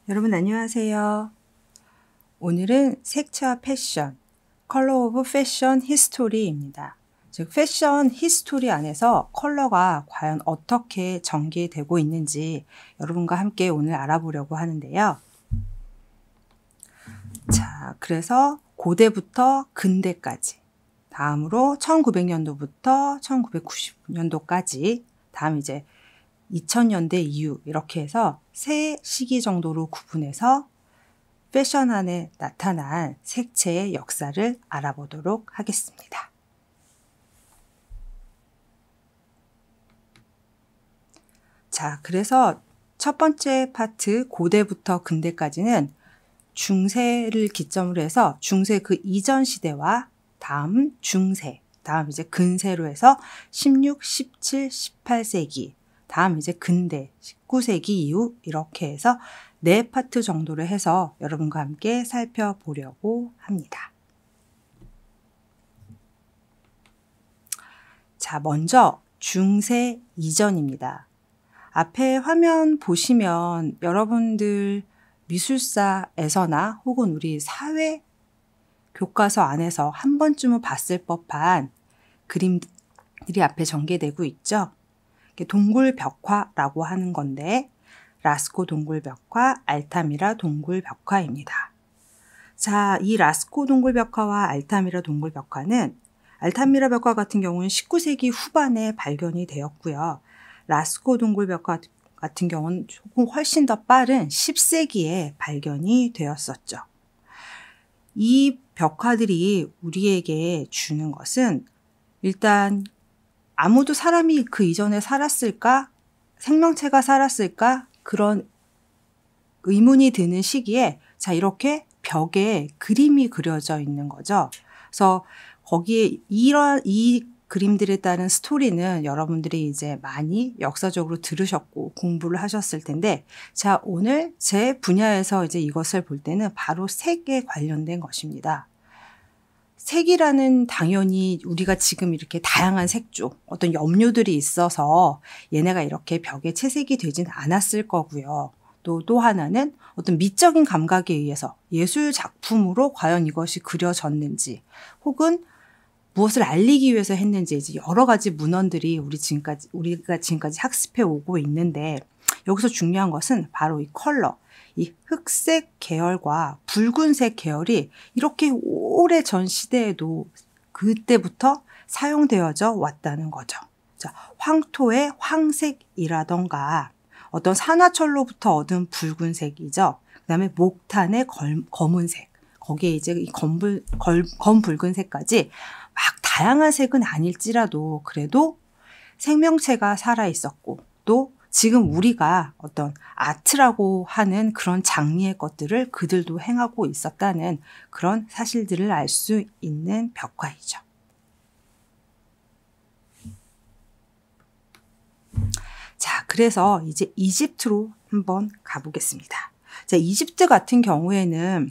여러분 안녕하세요. 오늘은 색채와 패션, 컬러 오브 패션 히스토리입니다. 즉 패션 히스토리 안에서 컬러가 과연 어떻게 전개되고 있는지 여러분과 함께 오늘 알아보려고 하는데요. 자, 그래서 고대부터 근대까지, 다음으로 1900년도부터 1990년도까지, 다음 이제 2000년대 이후 이렇게 해서 세 시기 정도로 구분해서 패션 안에 나타난 색채의 역사를 알아보도록 하겠습니다. 자, 그래서 첫 번째 파트 고대부터 근대까지는 중세를 기점으로 해서 중세 그 이전 시대와 다음 중세, 다음 이제 근세로 해서 16, 17, 18세기, 다음 이제 근대 19세기 이후 이렇게 해서 네 파트 정도를 해서 여러분과 함께 살펴보려고 합니다. 자, 먼저 중세 이전입니다. 앞에 화면 보시면 여러분들 미술사에서나 혹은 우리 사회 교과서 안에서 한 번쯤은 봤을 법한 그림들이 앞에 전개되고 있죠. 동굴벽화라고 하는 건데 라스코 동굴벽화, 알타미라 동굴벽화입니다. 자, 이 라스코 동굴벽화와 알타미라 동굴벽화는 알타미라 벽화 같은 경우는 19세기 후반에 발견이 되었고요. 라스코 동굴벽화 같은 경우는 조금 훨씬 더 빠른 10세기에 발견이 되었었죠. 이 벽화들이 우리에게 주는 것은 일단 아무도 사람이 그 이전에 살았을까? 생명체가 살았을까? 그런 의문이 드는 시기에 자, 이렇게 벽에 그림이 그려져 있는 거죠. 그래서 거기에 이 그림들에 따른 스토리는 여러분들이 이제 많이 역사적으로 들으셨고 공부를 하셨을 텐데, 자, 오늘 제 분야에서 이제 이것을 볼 때는 바로 색에 관련된 것입니다. 색이라는 당연히 우리가 지금 이렇게 다양한 색조, 어떤 염료들이 있어서 얘네가 이렇게 벽에 채색이 되진 않았을 거고요. 또 하나는 어떤 미적인 감각에 의해서 예술 작품으로 과연 이것이 그려졌는지 혹은 무엇을 알리기 위해서 했는지 이제 여러 가지 문헌들이 우리가 지금까지 학습해 오고 있는데, 여기서 중요한 것은 바로 이 컬러, 이 흑색 계열과 붉은색 계열이 이렇게 오래 전 시대에도 그때부터 사용되어져 왔다는 거죠. 자, 황토의 황색이라던가 어떤 산화철로부터 얻은 붉은색이죠. 그다음에 목탄의 검은색, 거기에 이제 이 검붉은색까지 막 다양한 색은 아닐지라도 그래도 생명체가 살아 있었고, 또 지금 우리가 어떤 아트라고 하는 그런 장르의 것들을 그들도 행하고 있었다는 그런 사실들을 알 수 있는 벽화이죠. 자, 그래서 이제 이집트로 한번 가보겠습니다. 자, 이집트 같은 경우에는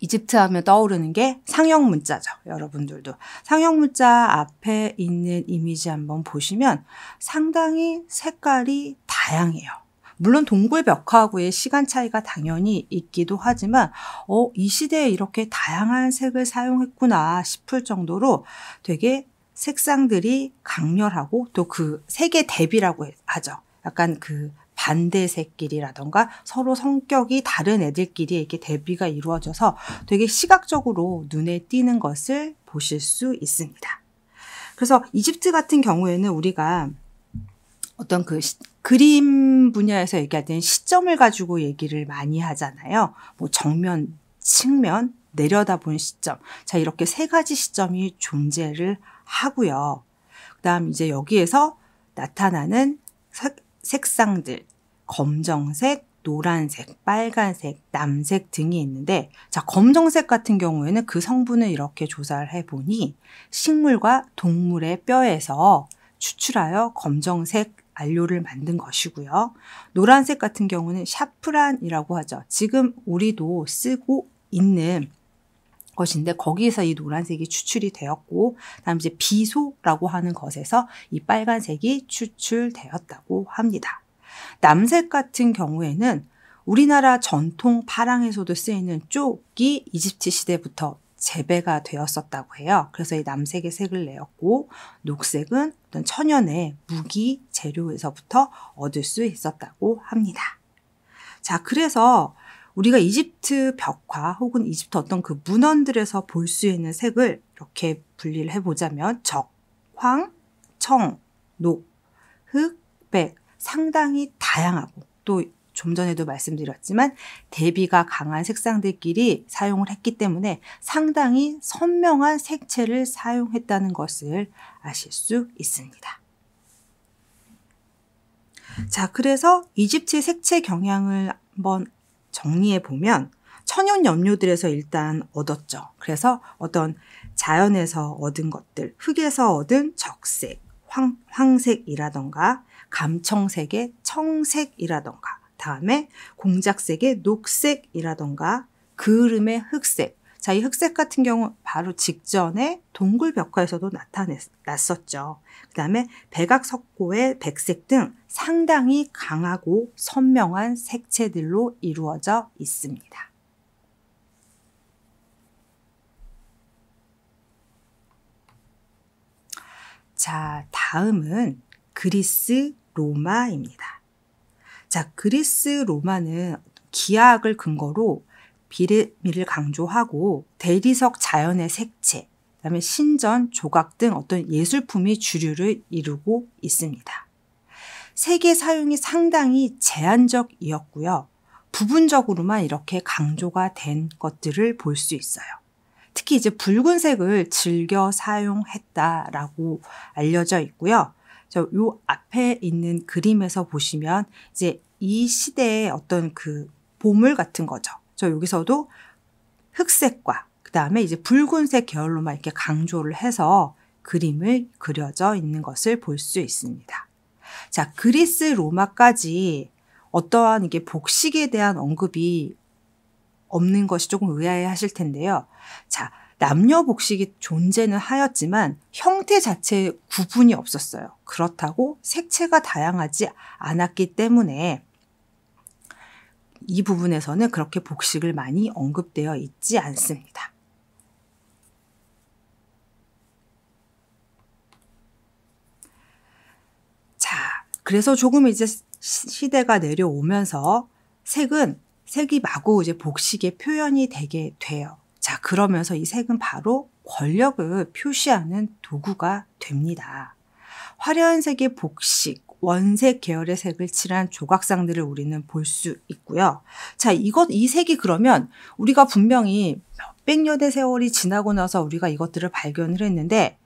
이집트 하면 떠오르는 게 상형 문자죠. 여러분들도 상형 문자 앞에 있는 이미지 한번 보시면 상당히 색깔이 다양해요. 물론 동굴벽화하고의 시간 차이가 당연히 있기도 하지만 이 시대에 이렇게 다양한 색을 사용했구나 싶을 정도로 되게 색상들이 강렬하고, 또 그 색의 대비라고 하죠. 약간 그 반대색끼리라던가 서로 성격이 다른 애들끼리 이렇게 대비가 이루어져서 되게 시각적으로 눈에 띄는 것을 보실 수 있습니다. 그래서 이집트 같은 경우에는 우리가 어떤 그 그림 분야에서 얘기할 때는 시점을 가지고 얘기를 많이 하잖아요. 뭐 정면, 측면, 내려다본 시점. 자, 이렇게 세 가지 시점이 존재를 하고요. 그다음 이제 여기에서 나타나는 색상들, 검정색, 노란색, 빨간색, 남색 등이 있는데, 자, 검정색 같은 경우에는 그 성분을 이렇게 조사를 해보니 식물과 동물의 뼈에서 추출하여 검정색 안료를 만든 것이고요. 노란색 같은 경우는 샤프란이라고 하죠. 지금 우리도 쓰고 있는 것인데 거기에서 이 노란색이 추출이 되었고, 다음 이제 비소라고 하는 것에서 이 빨간색이 추출되었다고 합니다. 남색 같은 경우에는 우리나라 전통 파랑에서도 쓰이는 쪽이 이집트 시대부터 재배가 되었었다고 해요. 그래서 이 남색의 색을 내었고 녹색은 어떤 천연의 무기 재료에서부터 얻을 수 있었다고 합니다. 자, 그래서 우리가 이집트 벽화 혹은 이집트 어떤 그 문헌들에서 볼 수 있는 색을 이렇게 분리를 해보자면 적, 황, 청, 녹, 흑, 백 상당히 다양하고 또 좀 전에도 말씀드렸지만 대비가 강한 색상들끼리 사용을 했기 때문에 상당히 선명한 색채를 사용했다는 것을 아실 수 있습니다. 자, 그래서 이집트의 색채 경향을 한번 정리해 보면 천연 염료들에서 일단 얻었죠. 그래서 어떤 자연에서 얻은 것들, 흙에서 얻은 적색, 황색이라던가 감청색의 청색이라던가 다음에 공작색의 녹색이라던가 그을음의 흑색. 자, 이 흑색 같은 경우 바로 직전에 동굴벽화에서도 나타났었죠. 그 다음에 백악석고의 백색 등 상당히 강하고 선명한 색채들로 이루어져 있습니다. 자, 다음은 그리스 로마입니다. 자, 그리스 로마는 기하학을 근거로 비례미를 강조하고 대리석 자연의 색채, 그다음에 신전, 조각 등 어떤 예술품이 주류를 이루고 있습니다. 색의 사용이 상당히 제한적이었고요. 부분적으로만 이렇게 강조가 된 것들을 볼 수 있어요. 특히 이제 붉은색을 즐겨 사용했다라고 알려져 있고요. 요 앞에 있는 그림에서 보시면 이제 이 시대의 어떤 그 보물 같은 거죠. 여기서도 흑색과 그 다음에 이제 붉은색 계열로만 이렇게 강조를 해서 그림을 그려져 있는 것을 볼 수 있습니다. 자, 그리스 로마까지 어떠한 이게 복식에 대한 언급이 없는 것이 조금 의아해 하실 텐데요. 자, 남녀 복식이 존재는 하였지만 형태 자체에 구분이 없었어요. 그렇다고 색채가 다양하지 않았기 때문에 이 부분에서는 그렇게 복식을 많이 언급되어 있지 않습니다. 자, 그래서 조금 이제 시대가 내려오면서 색이 마구 이제 복식의 표현이 되게 돼요. 자, 그러면서 이 색은 바로 권력을 표시하는 도구가 됩니다. 화려한 색의 복식, 원색 계열의 색을 칠한 조각상들을 우리는 볼 수 있고요. 자, 이 색이 그러면 우리가 분명히 몇백 년의 세월이 지나고 나서 우리가 이것들을 발견을 했는데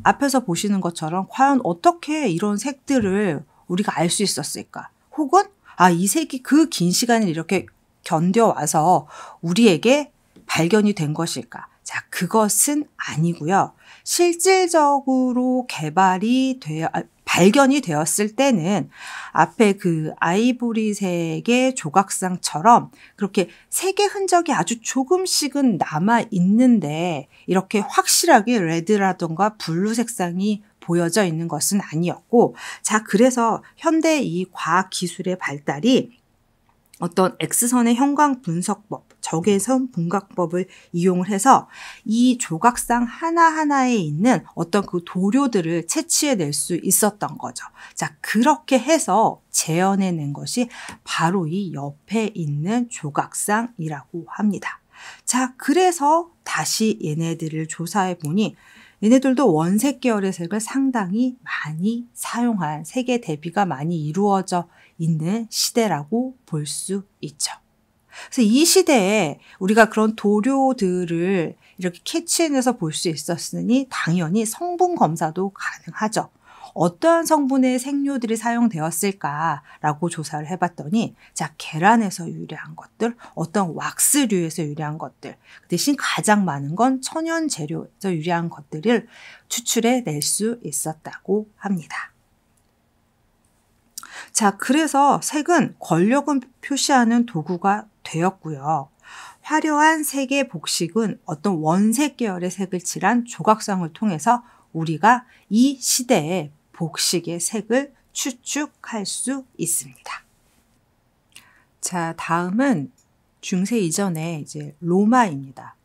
앞에서 보시는 것처럼 과연 어떻게 이런 색들을 우리가 알 수 있었을까? 혹은 이 색이 그 긴 시간을 이렇게 견뎌와서 우리에게 발견이 된 것일까? 자, 그것은 아니고요. 실질적으로 발견이 되었을 때는 앞에 그 아이보리색의 조각상처럼 그렇게 색의 흔적이 아주 조금씩은 남아 있는데 이렇게 확실하게 레드라던가 블루 색상이 보여져 있는 것은 아니었고, 자, 그래서 현대 이 과학 기술의 발달이 어떤 X선의 형광 분석법, 적외선 분각법을 이용을 해서 이 조각상 하나하나에 있는 어떤 그 도료들을 채취해낼 수 있었던 거죠. 자, 그렇게 해서 재현해낸 것이 바로 이 옆에 있는 조각상이라고 합니다. 자, 그래서 다시 얘네들을 조사해 보니 얘네들도 원색 계열의 색을 상당히 많이 사용한, 색의 대비가 많이 이루어져 있는 시대라고 볼 수 있죠. 그래서 이 시대에 우리가 그런 도료들을 이렇게 캐치해내서 볼 수 있었으니 당연히 성분 검사도 가능하죠. 어떠한 성분의 색료들이 사용되었을까라고 조사를 해봤더니, 자, 계란에서 유래한 것들, 어떤 왁스류에서 유래한 것들, 그 대신 가장 많은 건 천연 재료에서 유래한 것들을 추출해낼 수 있었다고 합니다. 자, 그래서 색은 권력을 표시하는 도구가 되었고요. 화려한 색의 복식은 어떤 원색 계열의 색을 칠한 조각상을 통해서 우리가 이 시대의 복식의 색을 추측할 수 있습니다. 자, 다음은 중세 이전의 이제 로마입니다.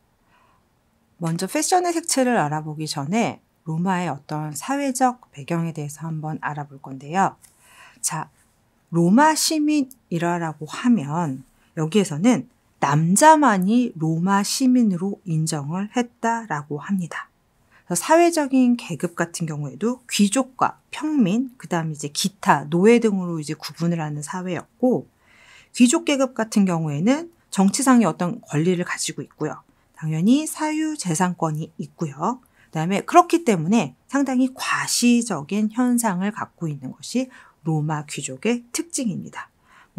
먼저 패션의 색채를 알아보기 전에 로마의 어떤 사회적 배경에 대해서 한번 알아볼 건데요. 자, 로마 시민이라고 하면 여기에서는 남자만이 로마 시민으로 인정을 했다라고 합니다. 그래서 사회적인 계급 같은 경우에도 귀족과 평민, 그 다음에 이제 기타, 노예 등으로 이제 구분을 하는 사회였고, 귀족 계급 같은 경우에는 정치상의 어떤 권리를 가지고 있고요. 당연히 사유재산권이 있고요. 그다음에 그렇기 때문에 상당히 과시적인 현상을 갖고 있는 것이 로마 귀족의 특징입니다.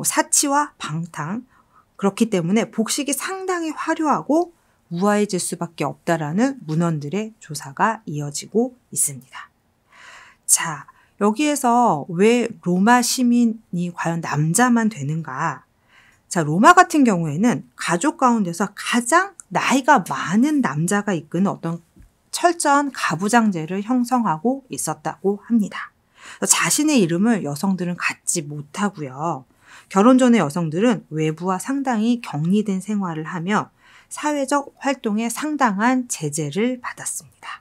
사치와 방탕, 그렇기 때문에 복식이 상당히 화려하고 우아해질 수밖에 없다라는 문헌들의 조사가 이어지고 있습니다. 자, 여기에서 왜 로마 시민이 과연 남자만 되는가? 자, 로마 같은 경우에는 가족 가운데서 가장 나이가 많은 남자가 이끄는 어떤 철저한 가부장제를 형성하고 있었다고 합니다. 자신의 이름을 여성들은 갖지 못하고요. 결혼 전에 여성들은 외부와 상당히 격리된 생활을 하며 사회적 활동에 상당한 제재를 받았습니다.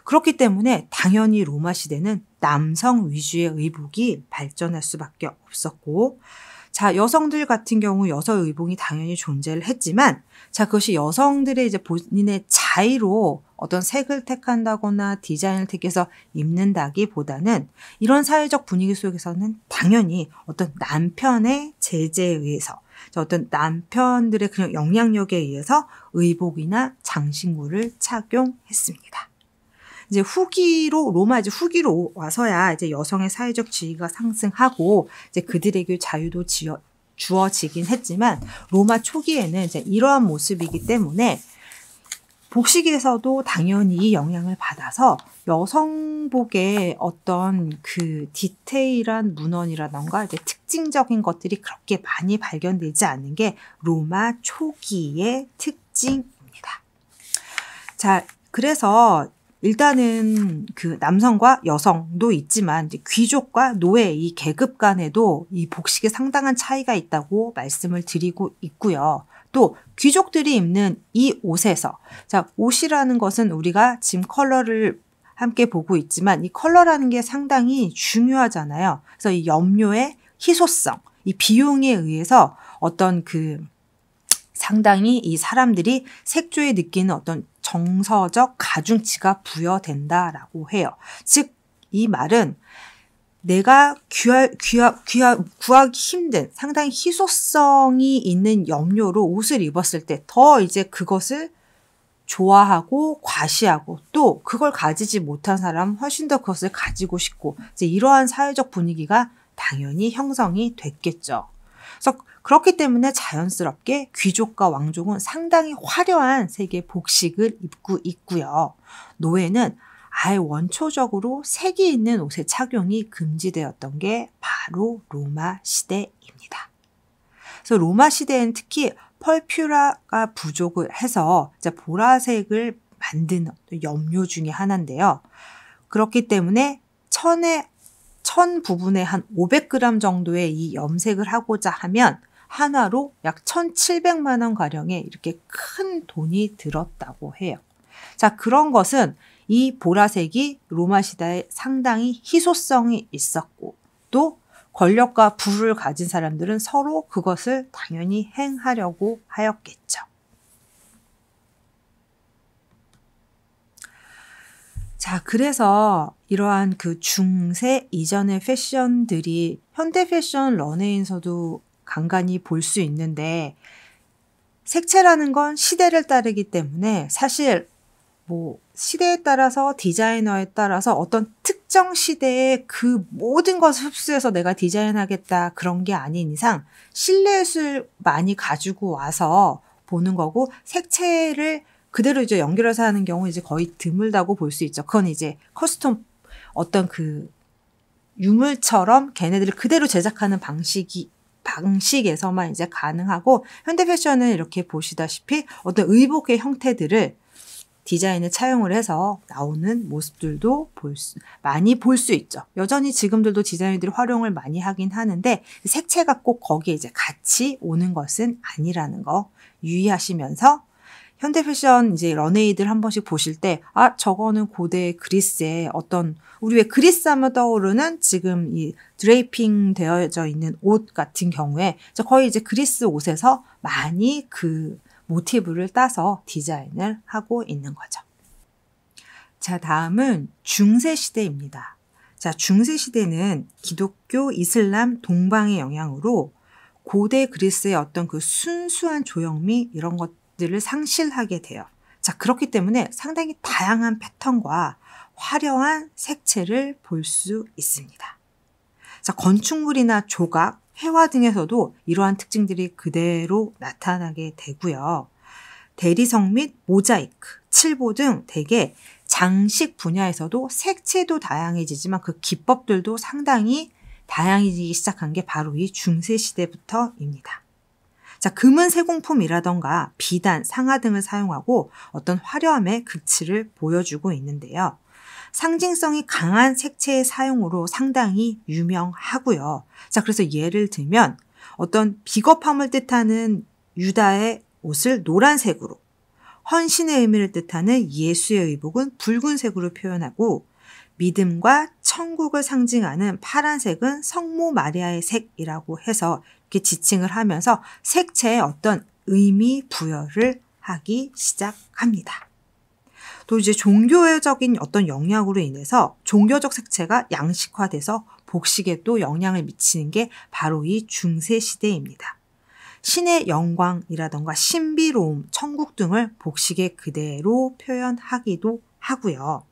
그렇기 때문에 당연히 로마 시대는 남성 위주의 의복이 발전할 수밖에 없었고, 자, 여성들 같은 경우 여성 의복이 당연히 존재를 했지만, 자, 그것이 여성들의 이제 본인의 자의로 어떤 색을 택한다거나 디자인을 택해서 입는다기보다는 이런 사회적 분위기 속에서는 당연히 어떤 남편의 제재에 의해서, 어떤 남편들의 그냥 영향력에 의해서 의복이나 장신구를 착용했습니다. 이제 로마 이제 후기로 와서야 이제 여성의 사회적 지위가 상승하고 이제 그들에게 자유도 주어지긴 했지만, 로마 초기에는 이제 이러한 모습이기 때문에 복식에서도 당연히 이 영향을 받아서 여성복의 어떤 그 디테일한 문헌이라던가 이제 특징적인 것들이 그렇게 많이 발견되지 않는 게 로마 초기의 특징입니다. 자, 그래서 일단은 그 남성과 여성도 있지만 이제 귀족과 노예 이 계급 간에도 이 복식에 상당한 차이가 있다고 말씀을 드리고 있고요. 또 귀족들이 입는 이 옷에서, 자, 옷이라는 것은 우리가 지금 컬러를 함께 보고 있지만 이 컬러라는 게 상당히 중요하잖아요. 그래서 이 염료의 희소성, 이 비용에 의해서 어떤 그 상당히 이 사람들이 색조에 느끼는 어떤 정서적 가중치가 부여된다라고 해요. 즉, 이 말은 내가 구하기 힘든 상당히 희소성이 있는 염료로 옷을 입었을 때 더 이제 그것을 좋아하고 과시하고 또 그걸 가지지 못한 사람은 훨씬 더 그것을 가지고 싶고 이제 이러한 사회적 분위기가 당연히 형성이 됐겠죠. 그래서 그렇기 때문에 자연스럽게 귀족과 왕족은 상당히 화려한 색의 복식을 입고 있고요. 노예는 아예 원초적으로 색이 있는 옷의 착용이 금지되었던 게 바로 로마 시대입니다. 그래서 로마 시대에는 특히 펄퓨라가 부족을 해서 보라색을 만드는 염료 중에 하나인데요. 그렇기 때문에 천 부분에 한 500g 정도의 이 염색을 하고자 하면 하나로 약 1,700만 원 가량의 이렇게 큰 돈이 들었다고 해요. 자, 그런 것은 이 보라색이 로마 시대에 상당히 희소성이 있었고 또 권력과 부를 가진 사람들은 서로 그것을 당연히 행하려고 하였겠죠. 자, 그래서 이러한 그 중세 이전의 패션들이 현대 패션 런웨이에서도 간간히 볼 수 있는데, 색채라는 건 시대를 따르기 때문에 사실 시대에 따라서 디자이너에 따라서 어떤 특정 시대의 그 모든 것을 흡수해서 내가 디자인하겠다 그런 게 아닌 이상 실내예술 많이 가지고 와서 보는 거고, 색채를 그대로 이제 연결해서 하는 경우 이제 거의 드물다고 볼 수 있죠. 그건 이제 커스텀 어떤 그 유물처럼 걔네들을 그대로 제작하는 방식에서만 이제 가능하고, 현대 패션은 이렇게 보시다시피 어떤 의복의 형태들을 디자인을 차용을 해서 나오는 모습들도 많이 볼 수 있죠. 여전히 지금들도 디자이너들이 활용을 많이 하긴 하는데 색채가 꼭 거기에 이제 같이 오는 것은 아니라는 거 유의하시면서 현대 패션 이제 런웨이들 한 번씩 보실 때, 아, 저거는 고대 그리스의 어떤, 우리 왜 그리스 하면 떠오르는 지금 이 드레이핑 되어져 있는 옷 같은 경우에 거의 이제 그리스 옷에서 많이 그 모티브를 따서 디자인을 하고 있는 거죠. 자, 다음은 중세시대입니다. 자, 중세시대는 기독교, 이슬람, 동방의 영향으로 고대 그리스의 어떤 그 순수한 조형미 이런 것들을 상실하게 돼요. 자, 그렇기 때문에 상당히 다양한 패턴과 화려한 색채를 볼 수 있습니다. 자, 건축물이나 조각, 회화 등에서도 이러한 특징들이 그대로 나타나게 되고요. 대리석 및 모자이크, 칠보 등 대개 장식 분야에서도 색채도 다양해지지만 그 기법들도 상당히 다양해지기 시작한 게 바로 이 중세시대부터입니다. 자, 금은 세공품이라던가 비단, 상아 등을 사용하고 어떤 화려함의 극치를 보여주고 있는데요. 상징성이 강한 색채의 사용으로 상당히 유명하고요. 자, 그래서 예를 들면 어떤 비겁함을 뜻하는 유다의 옷을 노란색으로, 헌신의 의미를 뜻하는 예수의 의복은 붉은색으로 표현하고 믿음과 천국을 상징하는 파란색은 성모 마리아의 색이라고 해서 이렇게 지칭을 하면서 색채에 어떤 의미 부여를 하기 시작합니다. 또 이제 종교적인 어떤 영향으로 인해서 종교적 색채가 양식화돼서 복식에 또 영향을 미치는 게 바로 이 중세시대입니다. 신의 영광이라던가 신비로움, 천국 등을 복식에 그대로 표현하기도 하고요.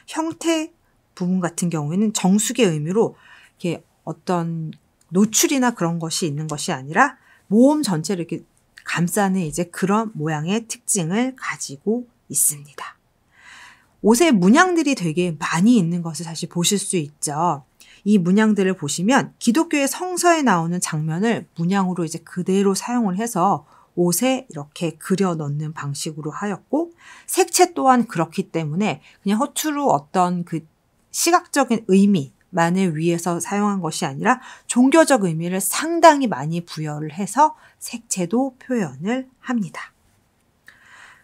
형태 부분 같은 경우에는 정숙의 의미로 이렇게 어떤 노출이나 그런 것이 있는 것이 아니라 몸 전체를 이렇게 감싸는 이제 그런 모양의 특징을 가지고 있습니다. 옷에 문양들이 되게 많이 있는 것을 사실 보실 수 있죠. 이 문양들을 보시면 기독교의 성서에 나오는 장면을 문양으로 이제 그대로 사용을 해서 옷에 이렇게 그려 넣는 방식으로 하였고, 색채 또한 그렇기 때문에 그냥 허투루 어떤 그 시각적인 의미만을 위해서 사용한 것이 아니라 종교적 의미를 상당히 많이 부여를 해서 색채도 표현을 합니다.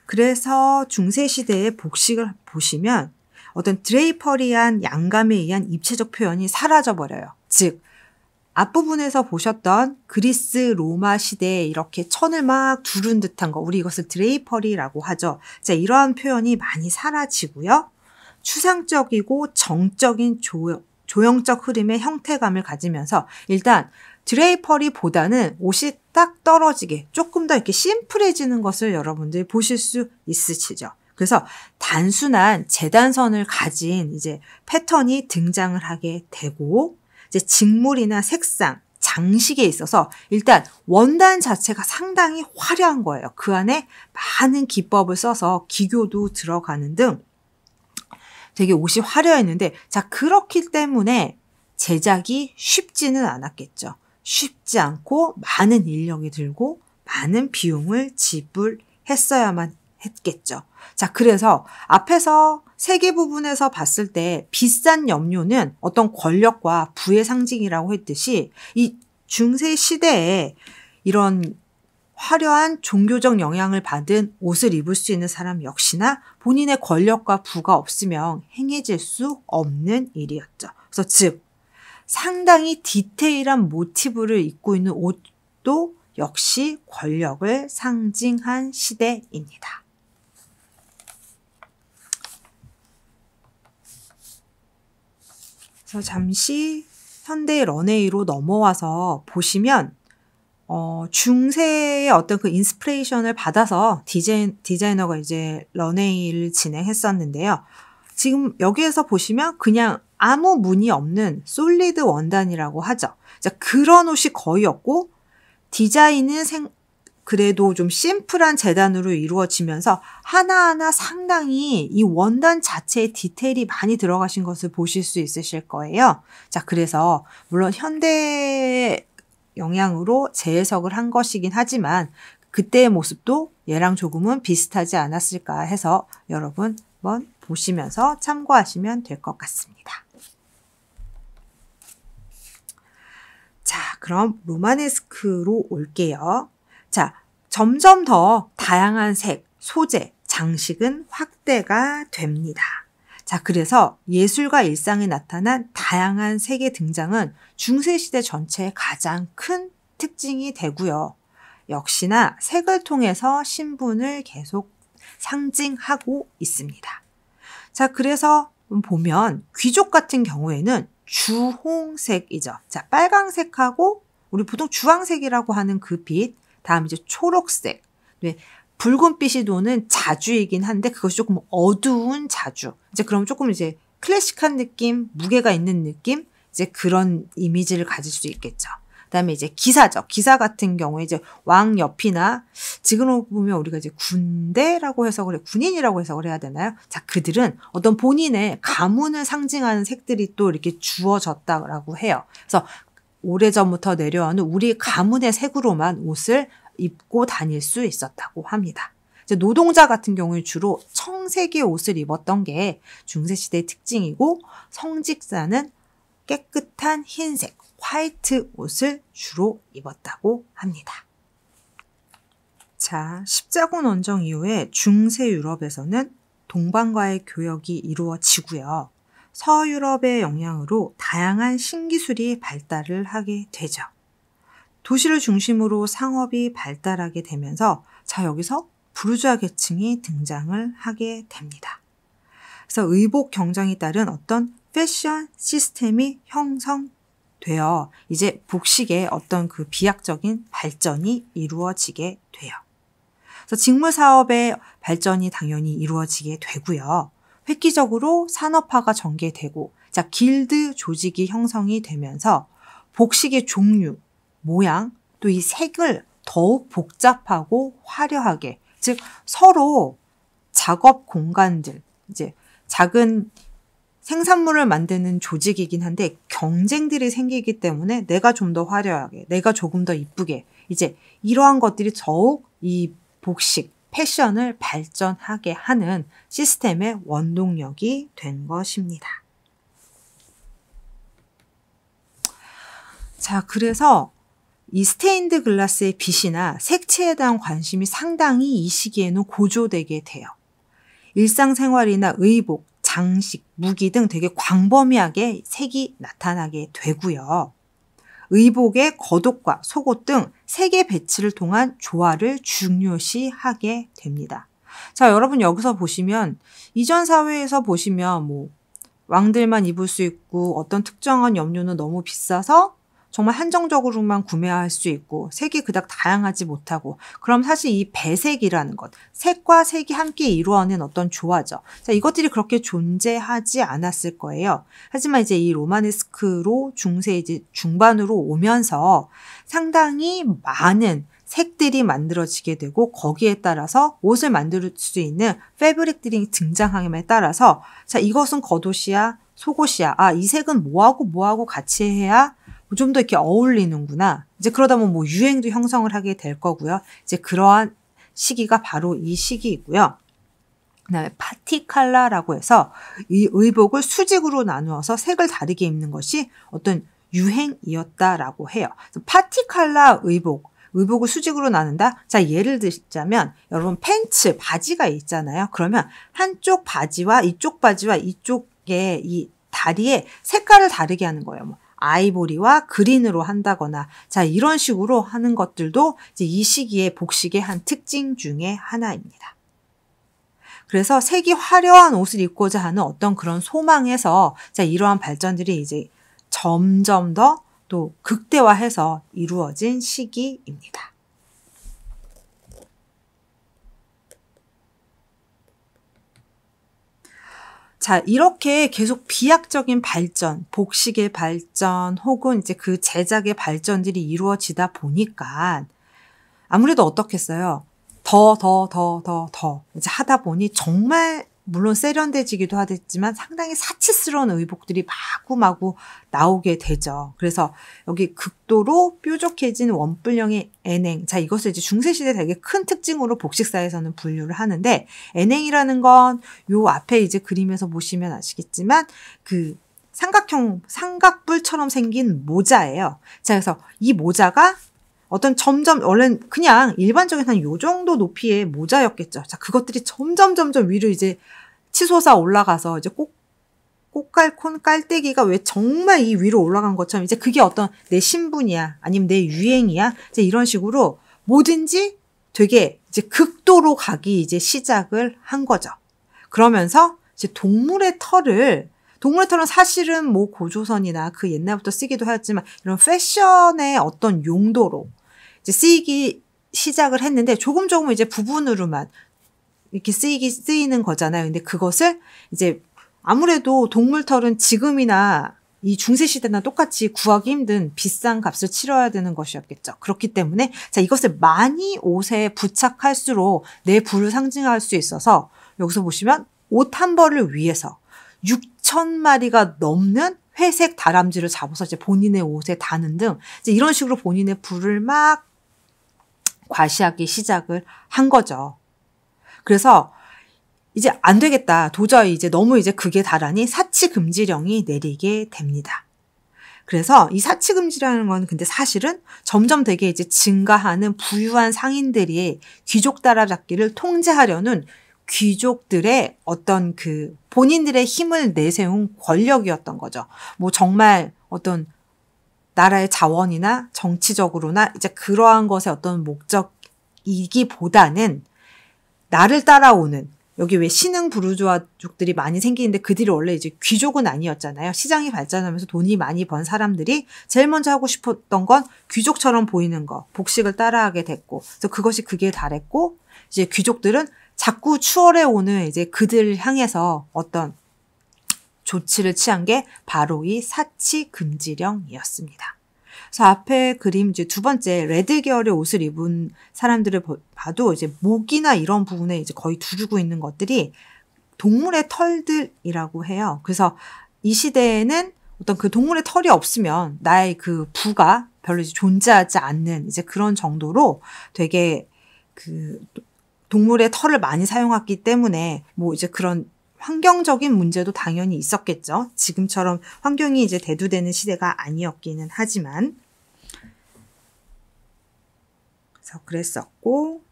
그래서 중세시대의 복식을 보시면 어떤 드레이퍼리한 양감에 의한 입체적 표현이 사라져버려요. 즉, 앞부분에서 보셨던 그리스 로마 시대에 이렇게 천을 막 두른 듯한 거, 우리 이것을 드레이퍼리라고 하죠. 자, 이러한 표현이 많이 사라지고요. 추상적이고 정적인 조형적 흐름의 형태감을 가지면서 일단 드레이퍼리보다는 옷이 딱 떨어지게 조금 더 이렇게 심플해지는 것을 여러분들이 보실 수 있으시죠. 그래서 단순한 재단선을 가진 이제 패턴이 등장을 하게 되고, 이제 직물이나 색상, 장식에 있어서 일단 원단 자체가 상당히 화려한 거예요. 그 안에 많은 기법을 써서 기교도 들어가는 등 되게 옷이 화려했는데, 자, 그렇기 때문에 제작이 쉽지는 않았겠죠. 쉽지 않고 많은 인력이 들고 많은 비용을 지불했어야만 했겠죠. 자, 그래서 앞에서 세계 부분에서 봤을 때 비싼 염료는 어떤 권력과 부의 상징이라고 했듯이 이 중세 시대에 이런 화려한 종교적 영향을 받은 옷을 입을 수 있는 사람 역시나 본인의 권력과 부가 없으면 행해질 수 없는 일이었죠. 그래서 즉 상당히 디테일한 모티브를 입고 있는 옷도 역시 권력을 상징한 시대입니다. 그래서 잠시 현대 런웨이로 넘어와서 보시면 중세의 어떤 그 인스피레이션을 받아서 디자이너가 이제 런웨이를 진행했었는데요. 지금 여기에서 보시면 그냥 아무 무늬 없는 솔리드 원단이라고 하죠. 자, 그런 옷이 거의 없고 디자인은 그래도 좀 심플한 재단으로 이루어지면서 하나하나 상당히 이 원단 자체에 디테일이 많이 들어가신 것을 보실 수 있으실 거예요. 자, 그래서 물론 현대 영향으로 재해석을 한 것이긴 하지만 그때의 모습도 얘랑 조금은 비슷하지 않았을까 해서 여러분 한번 보시면서 참고하시면 될 것 같습니다. 자, 그럼 로마네스크로 올게요. 자, 점점 더 다양한 색, 소재, 장식은 확대가 됩니다. 자, 그래서 예술과 일상에 나타난 다양한 색의 등장은 중세시대 전체의 가장 큰 특징이 되고요. 역시나 색을 통해서 신분을 계속 상징하고 있습니다. 자, 그래서 보면 귀족 같은 경우에는 주홍색이죠. 자, 빨강색하고 우리 보통 주황색이라고 하는 그 빛, 다음 이제 초록색, 네, 붉은빛이 도는 자주이긴 한데 그것이 조금 어두운 자주. 이제 그럼 조금 이제 클래식한 느낌, 무게가 있는 느낌, 이제 그런 이미지를 가질 수 있겠죠. 그다음에 이제 기사죠. 기사 같은 경우에 이제 왕 옆이나 지금 보면 우리가 이제 군대라고 해석을 군인이라고 해석을 해야 되나요? 자, 그들은 어떤 본인의 가문을 상징하는 색들이 또 이렇게 주어졌다라고 해요. 그래서 오래전부터 내려오는 우리 가문의 색으로만 옷을 입고 다닐 수 있었다고 합니다. 이제 노동자 같은 경우에 주로 청색의 옷을 입었던 게 중세시대의 특징이고 성직자는 깨끗한 흰색, 화이트 옷을 주로 입었다고 합니다. 자, 십자군 원정 이후에 중세 유럽에서는 동방과의 교역이 이루어지고요. 서유럽의 영향으로 다양한 신기술이 발달을 하게 되죠. 도시를 중심으로 상업이 발달하게 되면서 자, 여기서 부르주아 계층이 등장을 하게 됩니다. 그래서 의복 경쟁에 따른 어떤 패션 시스템이 형성되어 이제 복식의 어떤 그 비약적인 발전이 이루어지게 돼요. 그래서 직물 사업의 발전이 당연히 이루어지게 되고요. 획기적으로 산업화가 전개되고 자, 길드 조직이 형성이 되면서 복식의 종류, 모양, 또 이 색을 더욱 복잡하고 화려하게, 즉 서로 작업 공간들, 이제 작은 생산물을 만드는 조직이긴 한데 경쟁들이 생기기 때문에 내가 좀 더 화려하게, 내가 조금 더 이쁘게, 이제 이러한 것들이 더욱 이 복식, 패션을 발전하게 하는 시스템의 원동력이 된 것입니다. 자, 그래서 이 스테인드 글라스의 빛이나 색채에 대한 관심이 상당히 이 시기에는 고조되게 돼요. 일상생활이나 의복, 장식, 무기 등 되게 광범위하게 색이 나타나게 되고요. 의복의 겉옷과 속옷 등 색의 배치를 통한 조화를 중요시하게 됩니다. 자, 여러분 여기서 보시면 이전 사회에서 보시면 뭐 왕들만 입을 수 있고 어떤 특정한 염료는 너무 비싸서 정말 한정적으로만 구매할 수 있고 색이 그닥 다양하지 못하고 그럼 사실 이 배색이라는 것, 색과 색이 함께 이루어낸 어떤 조화죠. 자, 이것들이 그렇게 존재하지 않았을 거예요. 하지만 이제 이 로마네스크로 중세 이제 중반으로 오면서 상당히 많은 색들이 만들어지게 되고 거기에 따라서 옷을 만들 수 있는 패브릭들이 등장함에 따라서 자, 이것은 겉옷이야, 속옷이야. 아, 이 색은 뭐하고 같이 해야 좀 더 이렇게 어울리는구나. 이제 그러다 보면 뭐 유행도 형성을 하게 될 거고요. 이제 그러한 시기가 바로 이 시기이고요. 그다음에 파티 컬러라고 해서 이 의복을 수직으로 나누어서 색을 다르게 입는 것이 어떤 유행이었다라고 해요. 파티 컬러 의복을 수직으로 나눈다? 자, 예를 들자면 여러분 팬츠, 바지가 있잖아요. 그러면 한쪽 바지와 이쪽의 이 다리에 색깔을 다르게 하는 거예요. 뭐 아이보리와 그린으로 한다거나 자, 이런 식으로 하는 것들도 이제 이 시기의 복식의 한 특징 중에 하나입니다. 그래서 색이 화려한 옷을 입고자 하는 어떤 그런 소망에서 자, 이러한 발전들이 이제 점점 더 또 극대화해서 이루어진 시기입니다. 자, 이렇게 계속 비약적인 발전, 복식의 발전 혹은 이제 그 제작의 발전들이 이루어지다 보니까 아무래도 어떻겠어요? 더 이제 하다 보니 정말 물론 세련돼지기도 하겠지만 상당히 사치스러운 의복들이 마구마구 나오게 되죠. 그래서 여기 극도로 뾰족해진 원뿔형의 N행. 자, 이것을 이제 중세시대 되게 큰 특징으로 복식사에서는 분류를 하는데, N행이라는 건 요 앞에 이제 그림에서 보시면 아시겠지만 그 삼각뿔처럼 생긴 모자예요. 자, 그래서 이 모자가 어떤 원래는 그냥 일반적인 한 요 정도 높이의 모자였겠죠. 자, 그것들이 점점 위로 이제 치솟아 올라가서 이제 꽃갈콘 깔때기가 왜 정말 이 위로 올라간 것처럼 이제 그게 어떤 내 신분이야, 아니면 내 유행이야, 이제 이런 식으로 뭐든지 되게 이제 극도로 가기 이제 시작을 한 거죠. 그러면서 이제 동물의 털은 사실은 뭐 고조선이나 그 옛날부터 쓰기도 하였지만 이런 패션의 어떤 용도로 이제 쓰이기 시작을 했는데 조금 이제 부분으로만 이렇게 쓰이는 거잖아요. 근데 그것을 이제 아무래도 동물 털은 지금이나 이 중세시대나 똑같이 구하기 힘든 비싼 값을 치러야 되는 것이었겠죠. 그렇기 때문에 자, 이것을 많이 옷에 부착할수록 내 부를 상징할 수 있어서 여기서 보시면 옷 한 벌을 위해서 6,000마리가 넘는 회색 다람쥐를 잡아서 이제 본인의 옷에 다는 등 이제 이런 식으로 본인의 부를 막 과시하기 시작을 한 거죠. 그래서 이제 안 되겠다. 도저히 이제 너무 이제 극에 달하니 사치금지령이 내리게 됩니다. 그래서 이 사치금지라는 건 근데 사실은 점점 되게 이제 증가하는 부유한 상인들이 귀족 따라잡기를 통제하려는 귀족들의 어떤 그 본인들의 힘을 내세운 권력이었던 거죠. 뭐 정말 어떤 나라의 자원이나 정치적으로나 이제 그러한 것의 어떤 목적이기보다는 나를 따라오는, 여기 왜 신흥 부르주아족들이 많이 생기는데 그들이 원래 이제 귀족은 아니었잖아요. 시장이 발전하면서 돈이 많이 번 사람들이 제일 먼저 하고 싶었던 건 귀족처럼 보이는 거, 복식을 따라하게 됐고, 그래서 그것이 극에 달했고, 이제 귀족들은 자꾸 추월해 오는 이제 그들을 향해서 어떤 조치를 취한 게 바로 이 사치금지령이었습니다. 그래서 앞에 그림 이제 두 번째 레드 계열의 옷을 입은 사람들을 봐도 이제 목이나 이런 부분에 이제 거의 두르고 있는 것들이 동물의 털들이라고 해요. 그래서 이 시대에는 어떤 그 동물의 털이 없으면 나의 그 부가 별로 이제 존재하지 않는 이제 그런 정도로 되게 그 동물의 털을 많이 사용했기 때문에 뭐 이제 그런 환경적인 문제도 당연히 있었겠죠. 지금처럼 환경이 이제 대두되는 시대가 아니었기는 하지만. 그래서 그랬었고.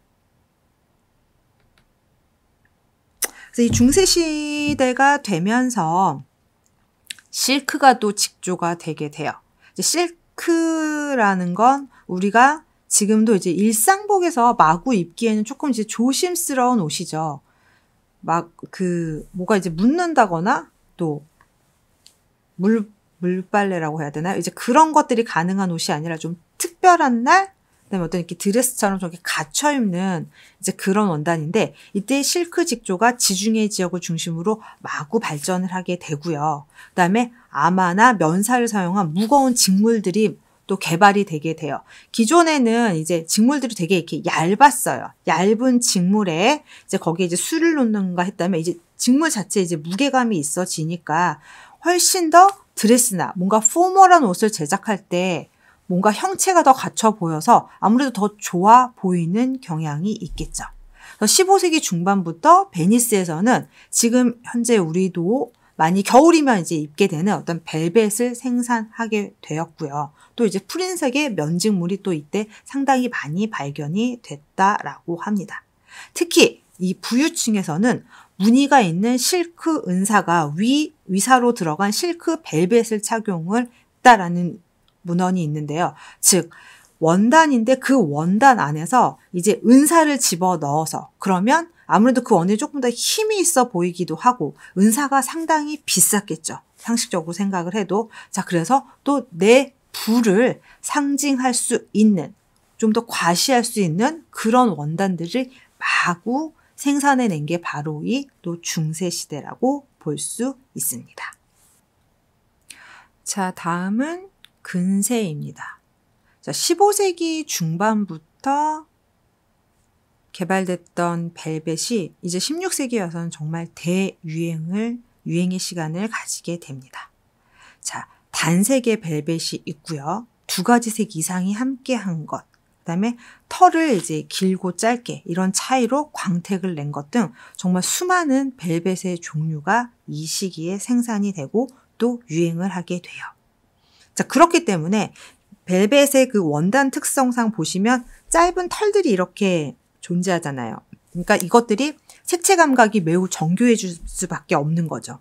그래서 이 중세시대가 되면서 실크가 또 직조가 되게 돼요. 이제 실크라는 건 우리가 지금도 이제 일상복에서 마구 입기에는 조금 이제 조심스러운 옷이죠. 뭐가 이제 묻는다거나 또 물빨래라고 해야 되나요? 이제 그런 것들이 가능한 옷이 아니라 좀 특별한 날, 그다음에 어떤 이렇게 드레스처럼 저렇게 갖춰 입는 이제 그런 원단인데, 이때 실크 직조가 지중해 지역을 중심으로 마구 발전을 하게 되고요. 그다음에 아마나 면사를 사용한 무거운 직물들이 또 개발이 되게 돼요. 기존에는 이제 직물들이 되게 이렇게 얇았어요. 얇은 직물에 이제 거기에 이제 술을 놓는가 했다면 이제 직물 자체에 이제 무게감이 있어지니까 훨씬 더 드레스나 뭔가 포멀한 옷을 제작할 때 뭔가 형체가 더 갖춰 보여서 아무래도 더 좋아 보이는 경향이 있겠죠. 15세기 중반부터 베니스에서는 지금 현재 우리도 많이 겨울이면 이제 입게 되는 어떤 벨벳을 생산하게 되었고요. 또 이제 푸른색의 면직물이 또 이때 상당히 많이 발견이 됐다라고 합니다. 특히 이 부유층에서는 무늬가 있는 실크 은사가 위사로 들어간 실크 벨벳을 착용을 했다라는 문헌이 있는데요. 즉 원단인데 그 원단 안에서 이제 은사를 집어 넣어서, 그러면 아무래도 그 원단이 조금 더 힘이 있어 보이기도 하고 은사가 상당히 비쌌겠죠. 상식적으로 생각을 해도. 자, 그래서 또 내 부를 상징할 수 있는, 좀 더 과시할 수 있는 그런 원단들을 마구 생산해낸 게 바로 이 또 중세시대라고 볼 수 있습니다. 자, 다음은 근세입니다. 자, 15세기 중반부터 개발됐던 벨벳이 이제 16세기에 와서는 정말 유행의 시간을 가지게 됩니다. 자, 단색의 벨벳이 있고요. 2가지 색 이상이 함께한 것. 그다음에 털을 이제 길고 짧게 이런 차이로 광택을 낸 것 등 정말 수많은 벨벳의 종류가 이 시기에 생산이 되고 또 유행을 하게 돼요. 자, 그렇기 때문에 벨벳의 그 원단 특성상 보시면 짧은 털들이 이렇게 존재하잖아요. 그러니까 이것들이 색채 감각이 매우 정교해질 수밖에 없는 거죠.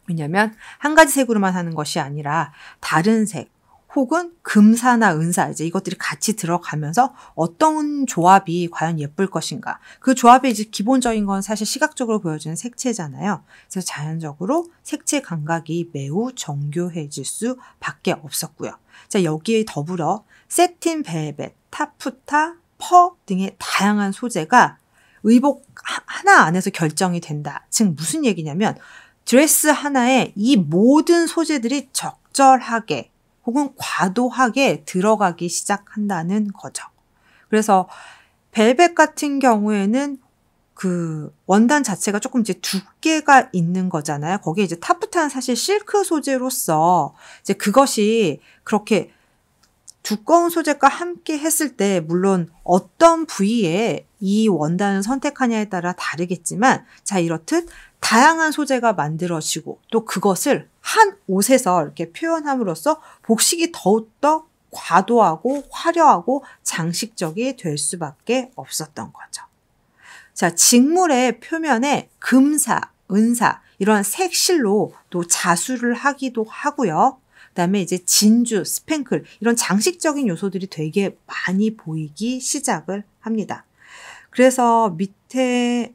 왜냐하면 한 가지 색으로만 하는 것이 아니라 다른 색 혹은 금사나 은사 이제 이것들이 같이 들어가면서 어떤 조합이 과연 예쁠 것인가. 그 조합의 이제 기본적인 건 사실 시각적으로 보여지는 색채잖아요. 그래서 자연적으로 색채 감각이 매우 정교해질 수밖에 없었고요. 자, 여기에 더불어 세틴 벨벳, 타프타, 퍼 등의 다양한 소재가 의복 하나 안에서 결정이 된다. 즉 무슨 얘기냐면 드레스 하나에 이 모든 소재들이 적절하게 혹은 과도하게 들어가기 시작한다는 거죠. 그래서 벨벳 같은 경우에는 그 원단 자체가 조금 이제 두께가 있는 거잖아요. 거기에 이제 타프타는 사실 실크 소재로서 이제 그것이 그렇게 두꺼운 소재과 함께 했을 때 물론 어떤 부위에 이 원단을 선택하냐에 따라 다르겠지만 자, 이렇듯 다양한 소재가 만들어지고 또 그것을 한 옷에서 이렇게 표현함으로써 복식이 더욱더 과도하고 화려하고 장식적이 될 수밖에 없었던 거죠. 자, 직물의 표면에 금사, 은사 이런 색실로 또 자수를 하기도 하고요. 그다음에 이제 진주, 스팽클 이런 장식적인 요소들이 되게 많이 보이기 시작을 합니다. 그래서 밑에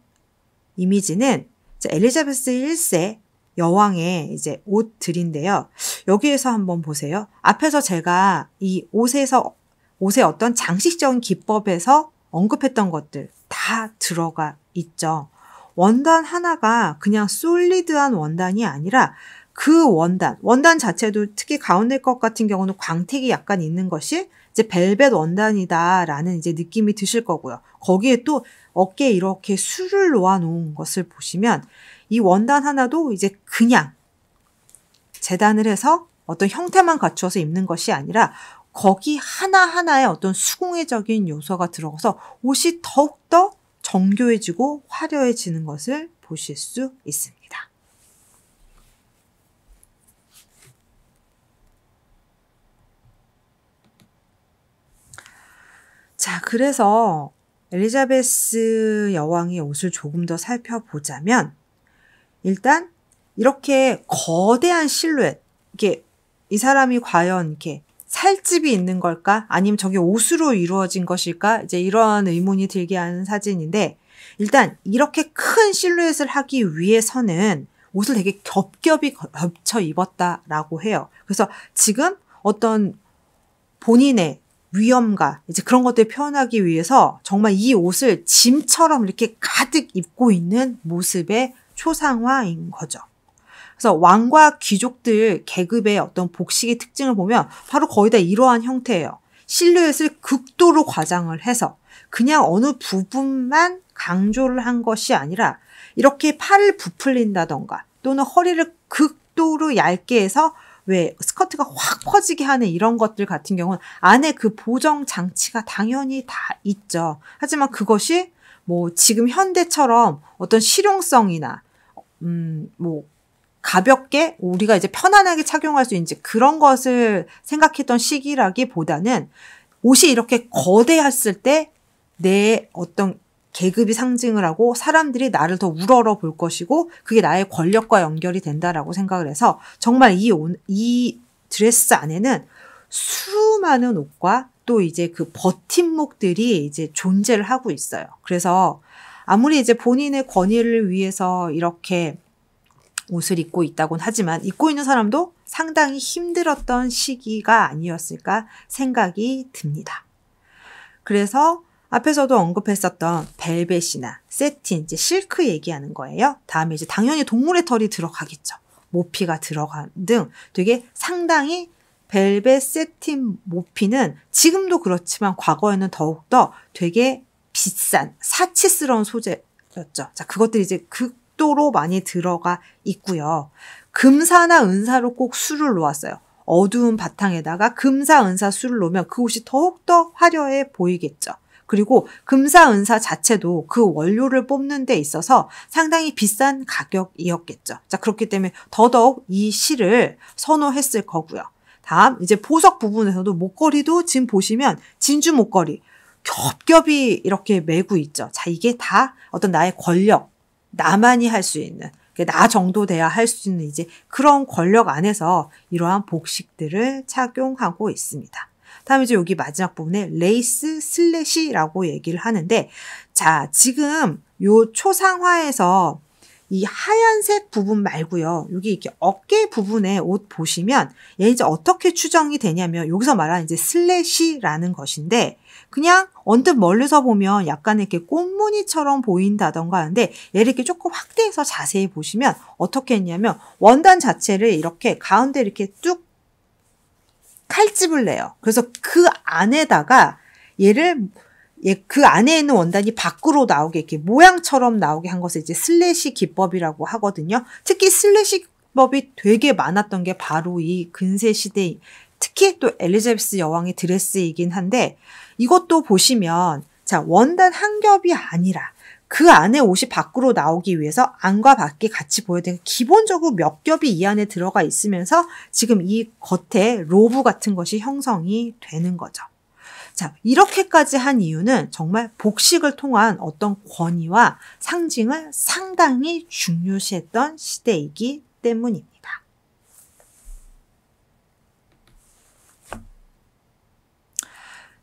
이미지는 엘리자베스 1세 여왕의 이제 옷들인데요. 여기에서 한번 보세요. 앞에서 제가 이 옷의 어떤 장식적인 기법에서 언급했던 것들 다 들어가 있죠. 원단 하나가 그냥 솔리드한 원단이 아니라 그 원단 자체도 특히 가운데 것 같은 경우는 광택이 약간 있는 것이 이제 벨벳 원단이다라는 이제 느낌이 드실 거고요. 거기에 또 어깨에 이렇게 술을 놓아 놓은 것을 보시면 이 원단 하나도 이제 그냥 재단을 해서 어떤 형태만 갖추어서 입는 것이 아니라 거기 하나하나에 어떤 수공예적인 요소가 들어가서 옷이 더욱더 정교해지고 화려해지는 것을 보실 수 있습니다. 자, 그래서 엘리자베스 여왕의 옷을 조금 더 살펴보자면 일단 이렇게 거대한 실루엣, 이게 이 사람이 과연 이렇게 살집이 있는 걸까? 아니면 저게 옷으로 이루어진 것일까? 이제 이런 의문이 들게 하는 사진인데 일단 이렇게 큰 실루엣을 하기 위해서는 옷을 되게 겹겹이 겹쳐 입었다라고 해요. 그래서 지금 어떤 본인의 위엄과 이제 그런 것들을 표현하기 위해서 정말 이 옷을 짐처럼 이렇게 가득 입고 있는 모습의 초상화인 거죠. 그래서 왕과 귀족들 계급의 어떤 복식의 특징을 보면 바로 거의 다 이러한 형태예요. 실루엣을 극도로 과장을 해서 그냥 어느 부분만 강조를 한 것이 아니라 이렇게 팔을 부풀린다던가 또는 허리를 극도로 얇게 해서 왜 스커트가 확 퍼지게 하는 이런 것들 같은 경우는 안에 그 보정 장치가 당연히 다 있죠. 하지만 그것이 뭐 지금 현대처럼 어떤 실용성이나 뭐 가볍게 우리가 이제 편안하게 착용할 수 있는지 그런 것을 생각했던 시기라기보다는 옷이 이렇게 거대했을 때 내 어떤 계급이 상징을 하고 사람들이 나를 더 우러러 볼 것이고 그게 나의 권력과 연결이 된다라고 생각을 해서 정말 이 드레스 안에는 수많은 옷과 또 이제 그 버팀목들이 이제 존재를 하고 있어요. 그래서 아무리 이제 본인의 권위를 위해서 이렇게 옷을 입고 있다곤 하지만 입고 있는 사람도 상당히 힘들었던 시기가 아니었을까 생각이 듭니다. 그래서 앞에서도 언급했었던 벨벳이나 세틴, 이제 실크 얘기하는 거예요. 다음에 이제 당연히 동물의 털이 들어가겠죠. 모피가 들어간 등 되게 상당히 벨벳, 세틴, 모피는 지금도 그렇지만 과거에는 더욱더 되게 비싼 사치스러운 소재였죠. 자, 그것들이 이제 극도로 많이 들어가 있고요. 금사나 은사로 꼭 술을 놓았어요. 어두운 바탕에다가 금사, 은사, 술을 놓으면 그 옷이 더욱더 화려해 보이겠죠. 그리고 금사, 은사 자체도 그 원료를 뽑는 데 있어서 상당히 비싼 가격이었겠죠. 자, 그렇기 때문에 더더욱 이 실을 선호했을 거고요. 다음, 이제 보석 부분에서도 목걸이도 지금 보시면 진주 목걸이 겹겹이 이렇게 매고 있죠. 자, 이게 다 어떤 나의 권력, 나만이 할 수 있는, 나 정도 돼야 할 수 있는 이제 그런 권력 안에서 이러한 복식들을 착용하고 있습니다. 다음에 이제 여기 마지막 부분에 레이스 슬래시라고 얘기를 하는데, 자, 지금 요 초상화에서 이 하얀색 부분 말고요. 여기 이렇게 어깨 부분에 옷 보시면 얘 이제 어떻게 추정이 되냐면 여기서 말하는 이제 슬래시라는 것인데, 그냥 언뜻 멀리서 보면 약간 이렇게 꽃무늬처럼 보인다던가 하는데, 얘를 이렇게 조금 확대해서 자세히 보시면 어떻게 했냐면 원단 자체를 이렇게 가운데 이렇게 뚝 칼집을 내요. 그래서 그 안에다가 얘를 그 안에 있는 원단이 밖으로 나오게 이렇게 모양처럼 나오게 한 것을 이제 슬래시 기법이라고 하거든요. 특히 슬래시 기법이 되게 많았던 게 바로 이 근세 시대, 특히 또 엘리자베스 여왕의 드레스이긴 한데, 이것도 보시면 자, 원단 한 겹이 아니라 그 안에 옷이 밖으로 나오기 위해서 안과 밖이 같이 보여야 되는 기본적으로 몇 겹이 이 안에 들어가 있으면서 지금 이 겉에 로브 같은 것이 형성이 되는 거죠. 자, 이렇게까지 한 이유는 정말 복식을 통한 어떤 권위와 상징을 상당히 중요시했던 시대이기 때문입니다.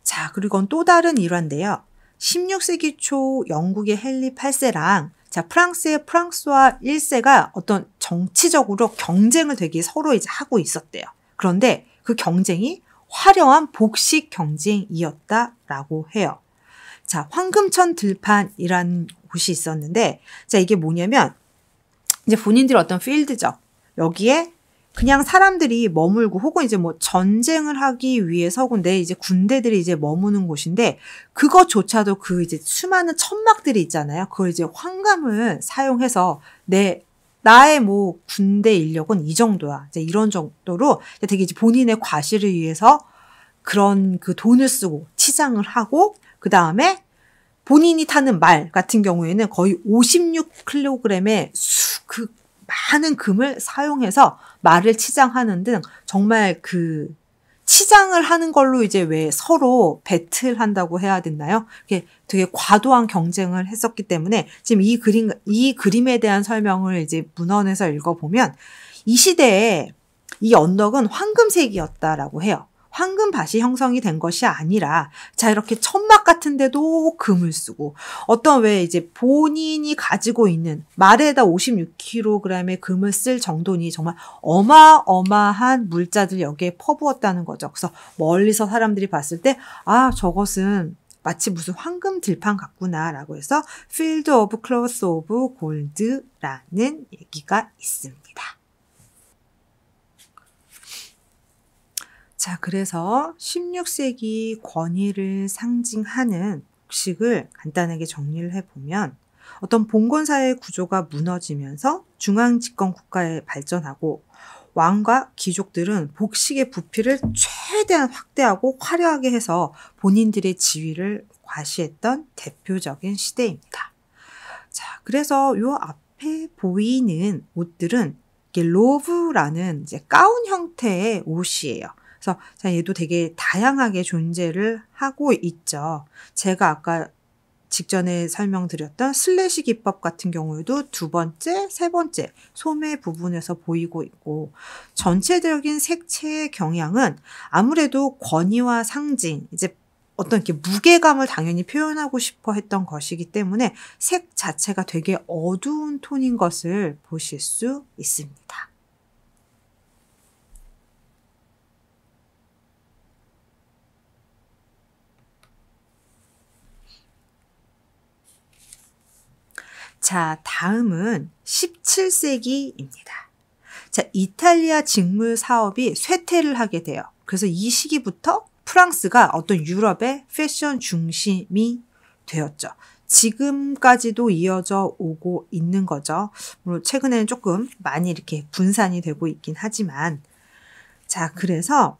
자, 그리고 또 다른 일화인데요. 16세기 초 영국의 헨리 8세랑 자, 프랑스의 프랑스와 1세가 어떤 정치적으로 경쟁을 되게 서로 이제 하고 있었대요. 그런데 그 경쟁이 화려한 복식 경쟁이었다라고 해요. 자, 황금천 들판이라는 곳이 있었는데, 자, 이게 뭐냐면 이제 본인들이 어떤 필드죠. 여기에 그냥 사람들이 머물고 혹은 이제 뭐 전쟁을 하기 위해서 근데 이제 군대들이 이제 머무는 곳인데, 그것조차도 그 이제 수많은 천막들이 있잖아요. 그걸 이제 황금을 사용해서 나의 뭐 군대 인력은 이 정도야. 이제 이런 정도로 되게 이제 본인의 과시를 위해서 그런 그 돈을 쓰고 치장을 하고, 그 다음에 본인이 타는 말 같은 경우에는 거의 56kg의 그 많은 금을 사용해서 말을 치장하는 등 정말 그 치장을 하는 걸로 이제 왜 서로 배틀한다고 해야 됐나요? 되게 과도한 경쟁을 했었기 때문에 지금 이 그림에 대한 설명을 이제 문헌에서 읽어보면 이 시대에 이 언덕은 황금색이었다라고 해요. 황금밭이 형성이 된 것이 아니라, 자, 이렇게 천막 같은 데도 금을 쓰고, 어떤 왜 이제 본인이 가지고 있는 말에다 56kg의 금을 쓸 정도니 정말 어마어마한 물자들 여기에 퍼부었다는 거죠. 그래서 멀리서 사람들이 봤을 때, 아, 저것은 마치 무슨 황금 들판 같구나라고 해서 Field of Cloth of Gold라는 얘기가 있습니다. 자, 그래서 16세기 권위를 상징하는 복식을 간단하게 정리를 해보면, 어떤 봉건사회의 구조가 무너지면서 중앙집권 국가에 발전하고 왕과 귀족들은 복식의 부피를 최대한 확대하고 화려하게 해서 본인들의 지위를 과시했던 대표적인 시대입니다. 자, 그래서 요 앞에 보이는 옷들은 이게 로브라는 이제 가운 형태의 옷이에요. 그래서 얘도 되게 다양하게 존재를 하고 있죠. 제가 아까 직전에 설명드렸던 슬래시 기법 같은 경우에도 두 번째, 세 번째 소매 부분에서 보이고 있고, 전체적인 색채의 경향은 아무래도 권위와 상징, 이제 어떤 이렇게 무게감을 당연히 표현하고 싶어 했던 것이기 때문에 색 자체가 되게 어두운 톤인 것을 보실 수 있습니다. 자, 다음은 17세기입니다. 자, 이탈리아 직물 사업이 쇠퇴를 하게 돼요. 그래서 이 시기부터 프랑스가 어떤 유럽의 패션 중심이 되었죠. 지금까지도 이어져 오고 있는 거죠. 물론 최근에는 조금 많이 이렇게 분산이 되고 있긴 하지만, 자, 그래서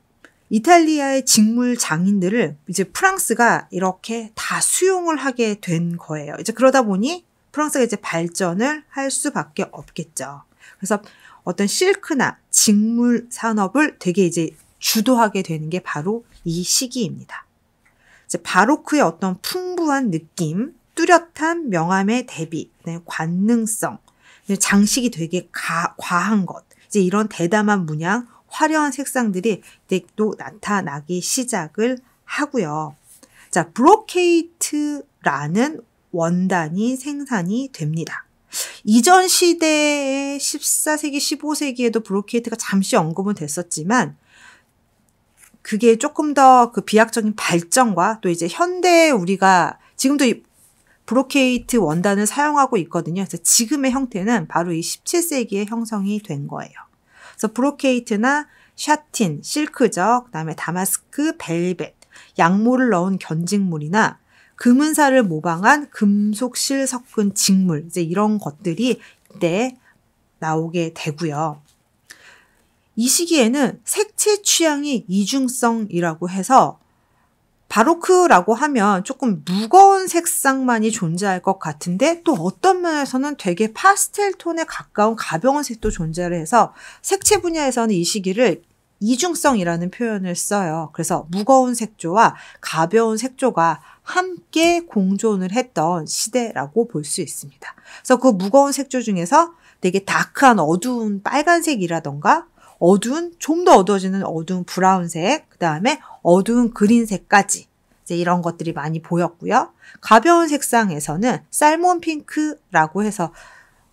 이탈리아의 직물 장인들을 이제 프랑스가 이렇게 다 수용을 하게 된 거예요. 이제 그러다 보니 프랑스가 이제 발전을 할 수밖에 없겠죠. 그래서 어떤 실크나 직물 산업을 되게 이제 주도하게 되는 게 바로 이 시기입니다. 이제 바로크의 어떤 풍부한 느낌, 뚜렷한 명암의 대비, 관능성, 장식이 되게 과한 것, 이제 이런 대담한 문양, 화려한 색상들이 또 나타나기 시작을 하고요. 자, 브로케이트라는 원단이 생산이 됩니다. 이전 시대의 14세기, 15세기에도 브로케이트가 잠시 언급은 됐었지만, 그게 조금 더 그 비약적인 발전과 또 이제 현대에 우리가 지금도 이 브로케이트 원단을 사용하고 있거든요. 그래서 지금의 형태는 바로 이 17세기에 형성이 된 거예요. 그래서 브로케이트나 샤틴, 실크죠. 그다음에 다마스크, 벨벳, 양모를 넣은 견직물이나 금은사를 모방한 금속실 섞은 직물, 이제 이런 것들이 이때 나오게 되고요. 이 시기에는 색채 취향이 이중성이라고 해서 바로크라고 하면 조금 무거운 색상만이 존재할 것 같은데 또 어떤 면에서는 되게 파스텔 톤에 가까운 가벼운 색도 존재를 해서 색채 분야에서는 이 시기를 이중성이라는 표현을 써요. 그래서 무거운 색조와 가벼운 색조가 함께 공존을 했던 시대라고 볼 수 있습니다. 그래서 그 무거운 색조 중에서 되게 다크한 어두운 빨간색이라던가 좀 더 어두워지는 어두운 브라운색, 그 다음에 어두운 그린색까지 이제 이런 것들이 많이 보였고요. 가벼운 색상에서는 살몬 핑크라고 해서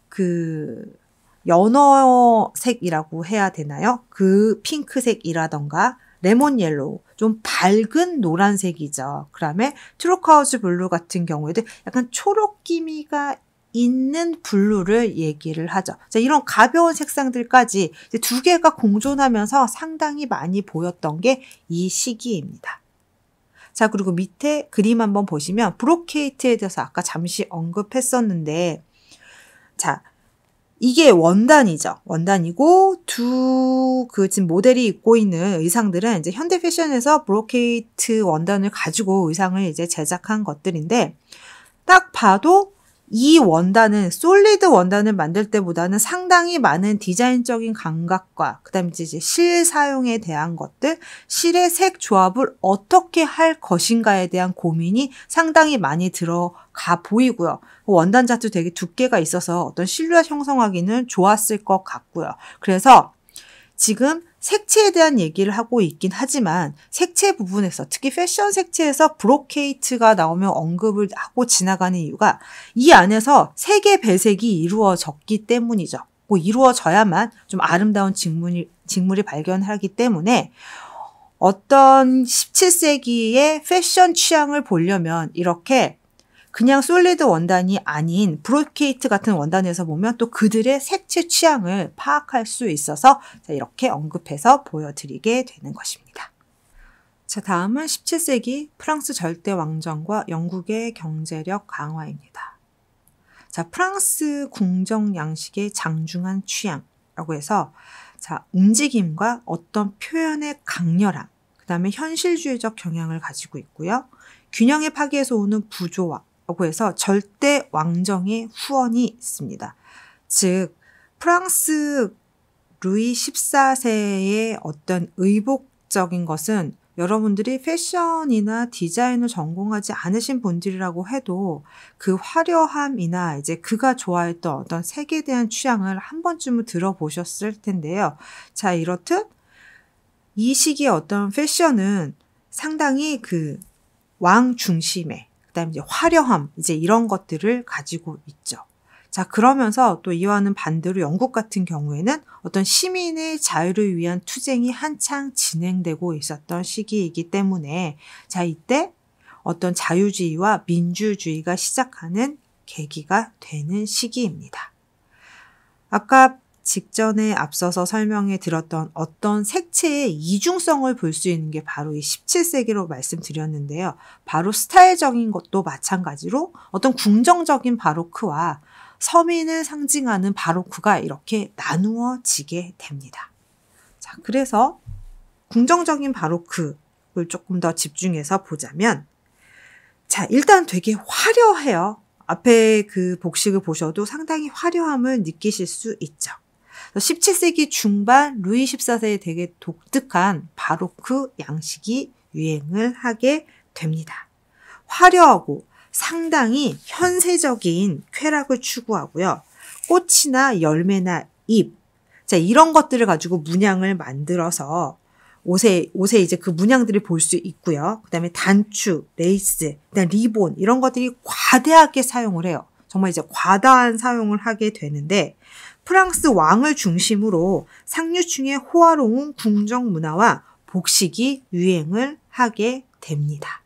그 연어색이라고 해야 되나요? 그 핑크색이라던가 레몬 옐로우, 좀 밝은 노란색이죠. 그 다음에 트루카우즈 블루 같은 경우에도 약간 초록 기미가 있는 블루를 얘기를 하죠. 자, 이런 가벼운 색상들까지 이제 두 개가 공존하면서 상당히 많이 보였던 게 이 시기입니다. 자, 그리고 밑에 그림 한번 보시면 브로케이트에 대해서 아까 잠시 언급했었는데, 자, 이게 원단이죠. 원단이고 지금 모델이 입고 있는 의상들은 이제 현대 패션에서 브로케이트 원단을 가지고 의상을 이제 제작한 것들인데, 딱 봐도 이 원단은 솔리드 원단을 만들 때보다는 상당히 많은 디자인적인 감각과 그다음에 이제 실 사용에 대한 것들, 실의 색 조합을 어떻게 할 것인가에 대한 고민이 상당히 많이 들어가 보이고요. 원단 자체도 되게 두께가 있어서 어떤 실루엣 형성하기는 좋았을 것 같고요. 그래서 지금 색채에 대한 얘기를 하고 있긴 하지만 색채 부분에서 특히 패션 색채에서 브로케이트가 나오면 언급을 하고 지나가는 이유가 이 안에서 색의 배색이 이루어졌기 때문이죠. 이루어져야만 좀 아름다운 직물이 발견하기 때문에 어떤 17세기의 패션 취향을 보려면 이렇게 그냥 솔리드 원단이 아닌 브로케이트 같은 원단에서 보면 또 그들의 색채 취향을 파악할 수 있어서 이렇게 언급해서 보여드리게 되는 것입니다. 자, 다음은 17세기 프랑스 절대 왕정과 영국의 경제력 강화입니다. 자, 프랑스 궁정 양식의 장중한 취향이라고 해서 자, 움직임과 어떤 표현의 강렬함, 그 다음에 현실주의적 경향을 가지고 있고요. 균형의 파괴에서 오는 부조화, 라고 해서 절대 왕정의 후원이 있습니다. 즉 프랑스 루이 14세의 어떤 의복적인 것은 여러분들이 패션이나 디자인을 전공하지 않으신 분들이라고 해도 그 화려함이나 이제 그가 좋아했던 어떤 색에 대한 취향을 한 번쯤은 들어보셨을 텐데요. 자, 이렇듯 이 시기의 어떤 패션은 상당히 그 왕 중심의 그다음에 이제 화려함, 이제 이런 것들을 가지고 있죠. 자, 그러면서 또 이와는 반대로 영국 같은 경우에는 어떤 시민의 자유를 위한 투쟁이 한창 진행되고 있었던 시기이기 때문에 자, 이때 어떤 자유주의와 민주주의가 시작하는 계기가 되는 시기입니다. 아까 직전에 앞서서 설명해 드렸던 어떤 색채의 이중성을 볼 수 있는 게 바로 이 17세기로 말씀드렸는데요. 바로 스타일적인 것도 마찬가지로 어떤 궁정적인 바로크와 서민을 상징하는 바로크가 이렇게 나누어지게 됩니다. 자, 그래서 궁정적인 바로크를 조금 더 집중해서 보자면, 자, 일단 되게 화려해요. 앞에 그 복식을 보셔도 상당히 화려함을 느끼실 수 있죠. 17세기 중반 루이 14세에 되게 독특한 바로크 양식이 유행을 하게 됩니다. 화려하고 상당히 현세적인 쾌락을 추구하고요. 꽃이나 열매나 잎, 자, 이런 것들을 가지고 문양을 만들어서 옷에 이제 그 문양들을 볼 수 있고요. 그 다음에 단추, 레이스, 그다음 리본 이런 것들이 과대하게 사용을 해요. 정말 이제 과다한 사용을 하게 되는데, 프랑스 왕을 중심으로 상류층의 호화로운 궁정 문화와 복식이 유행을 하게 됩니다.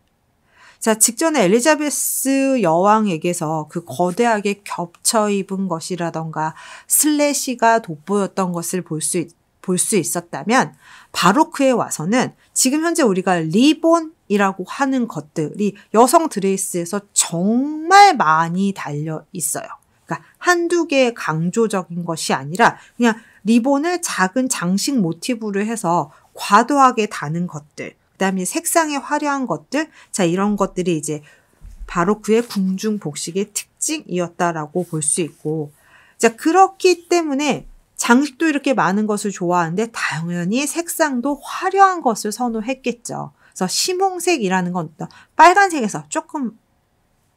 자, 직전에 엘리자베스 여왕에게서 그 거대하게 겹쳐 입은 것이라던가 슬래시가 돋보였던 것을 볼 수 있었다면, 바로크에 와서는 지금 현재 우리가 리본이라고 하는 것들이 여성 드레스에서 정말 많이 달려 있어요. 그러니까 한두 개의 강조적인 것이 아니라 그냥 리본을 작은 장식 모티브로 해서 과도하게 다는 것들, 그다음에 색상의 화려한 것들, 자, 이런 것들이 이제 바로크의 궁중 복식의 특징이었다라고 볼 수 있고, 자, 그렇기 때문에 장식도 이렇게 많은 것을 좋아하는데 당연히 색상도 화려한 것을 선호했겠죠. 그래서 심홍색이라는 건 빨간색에서 조금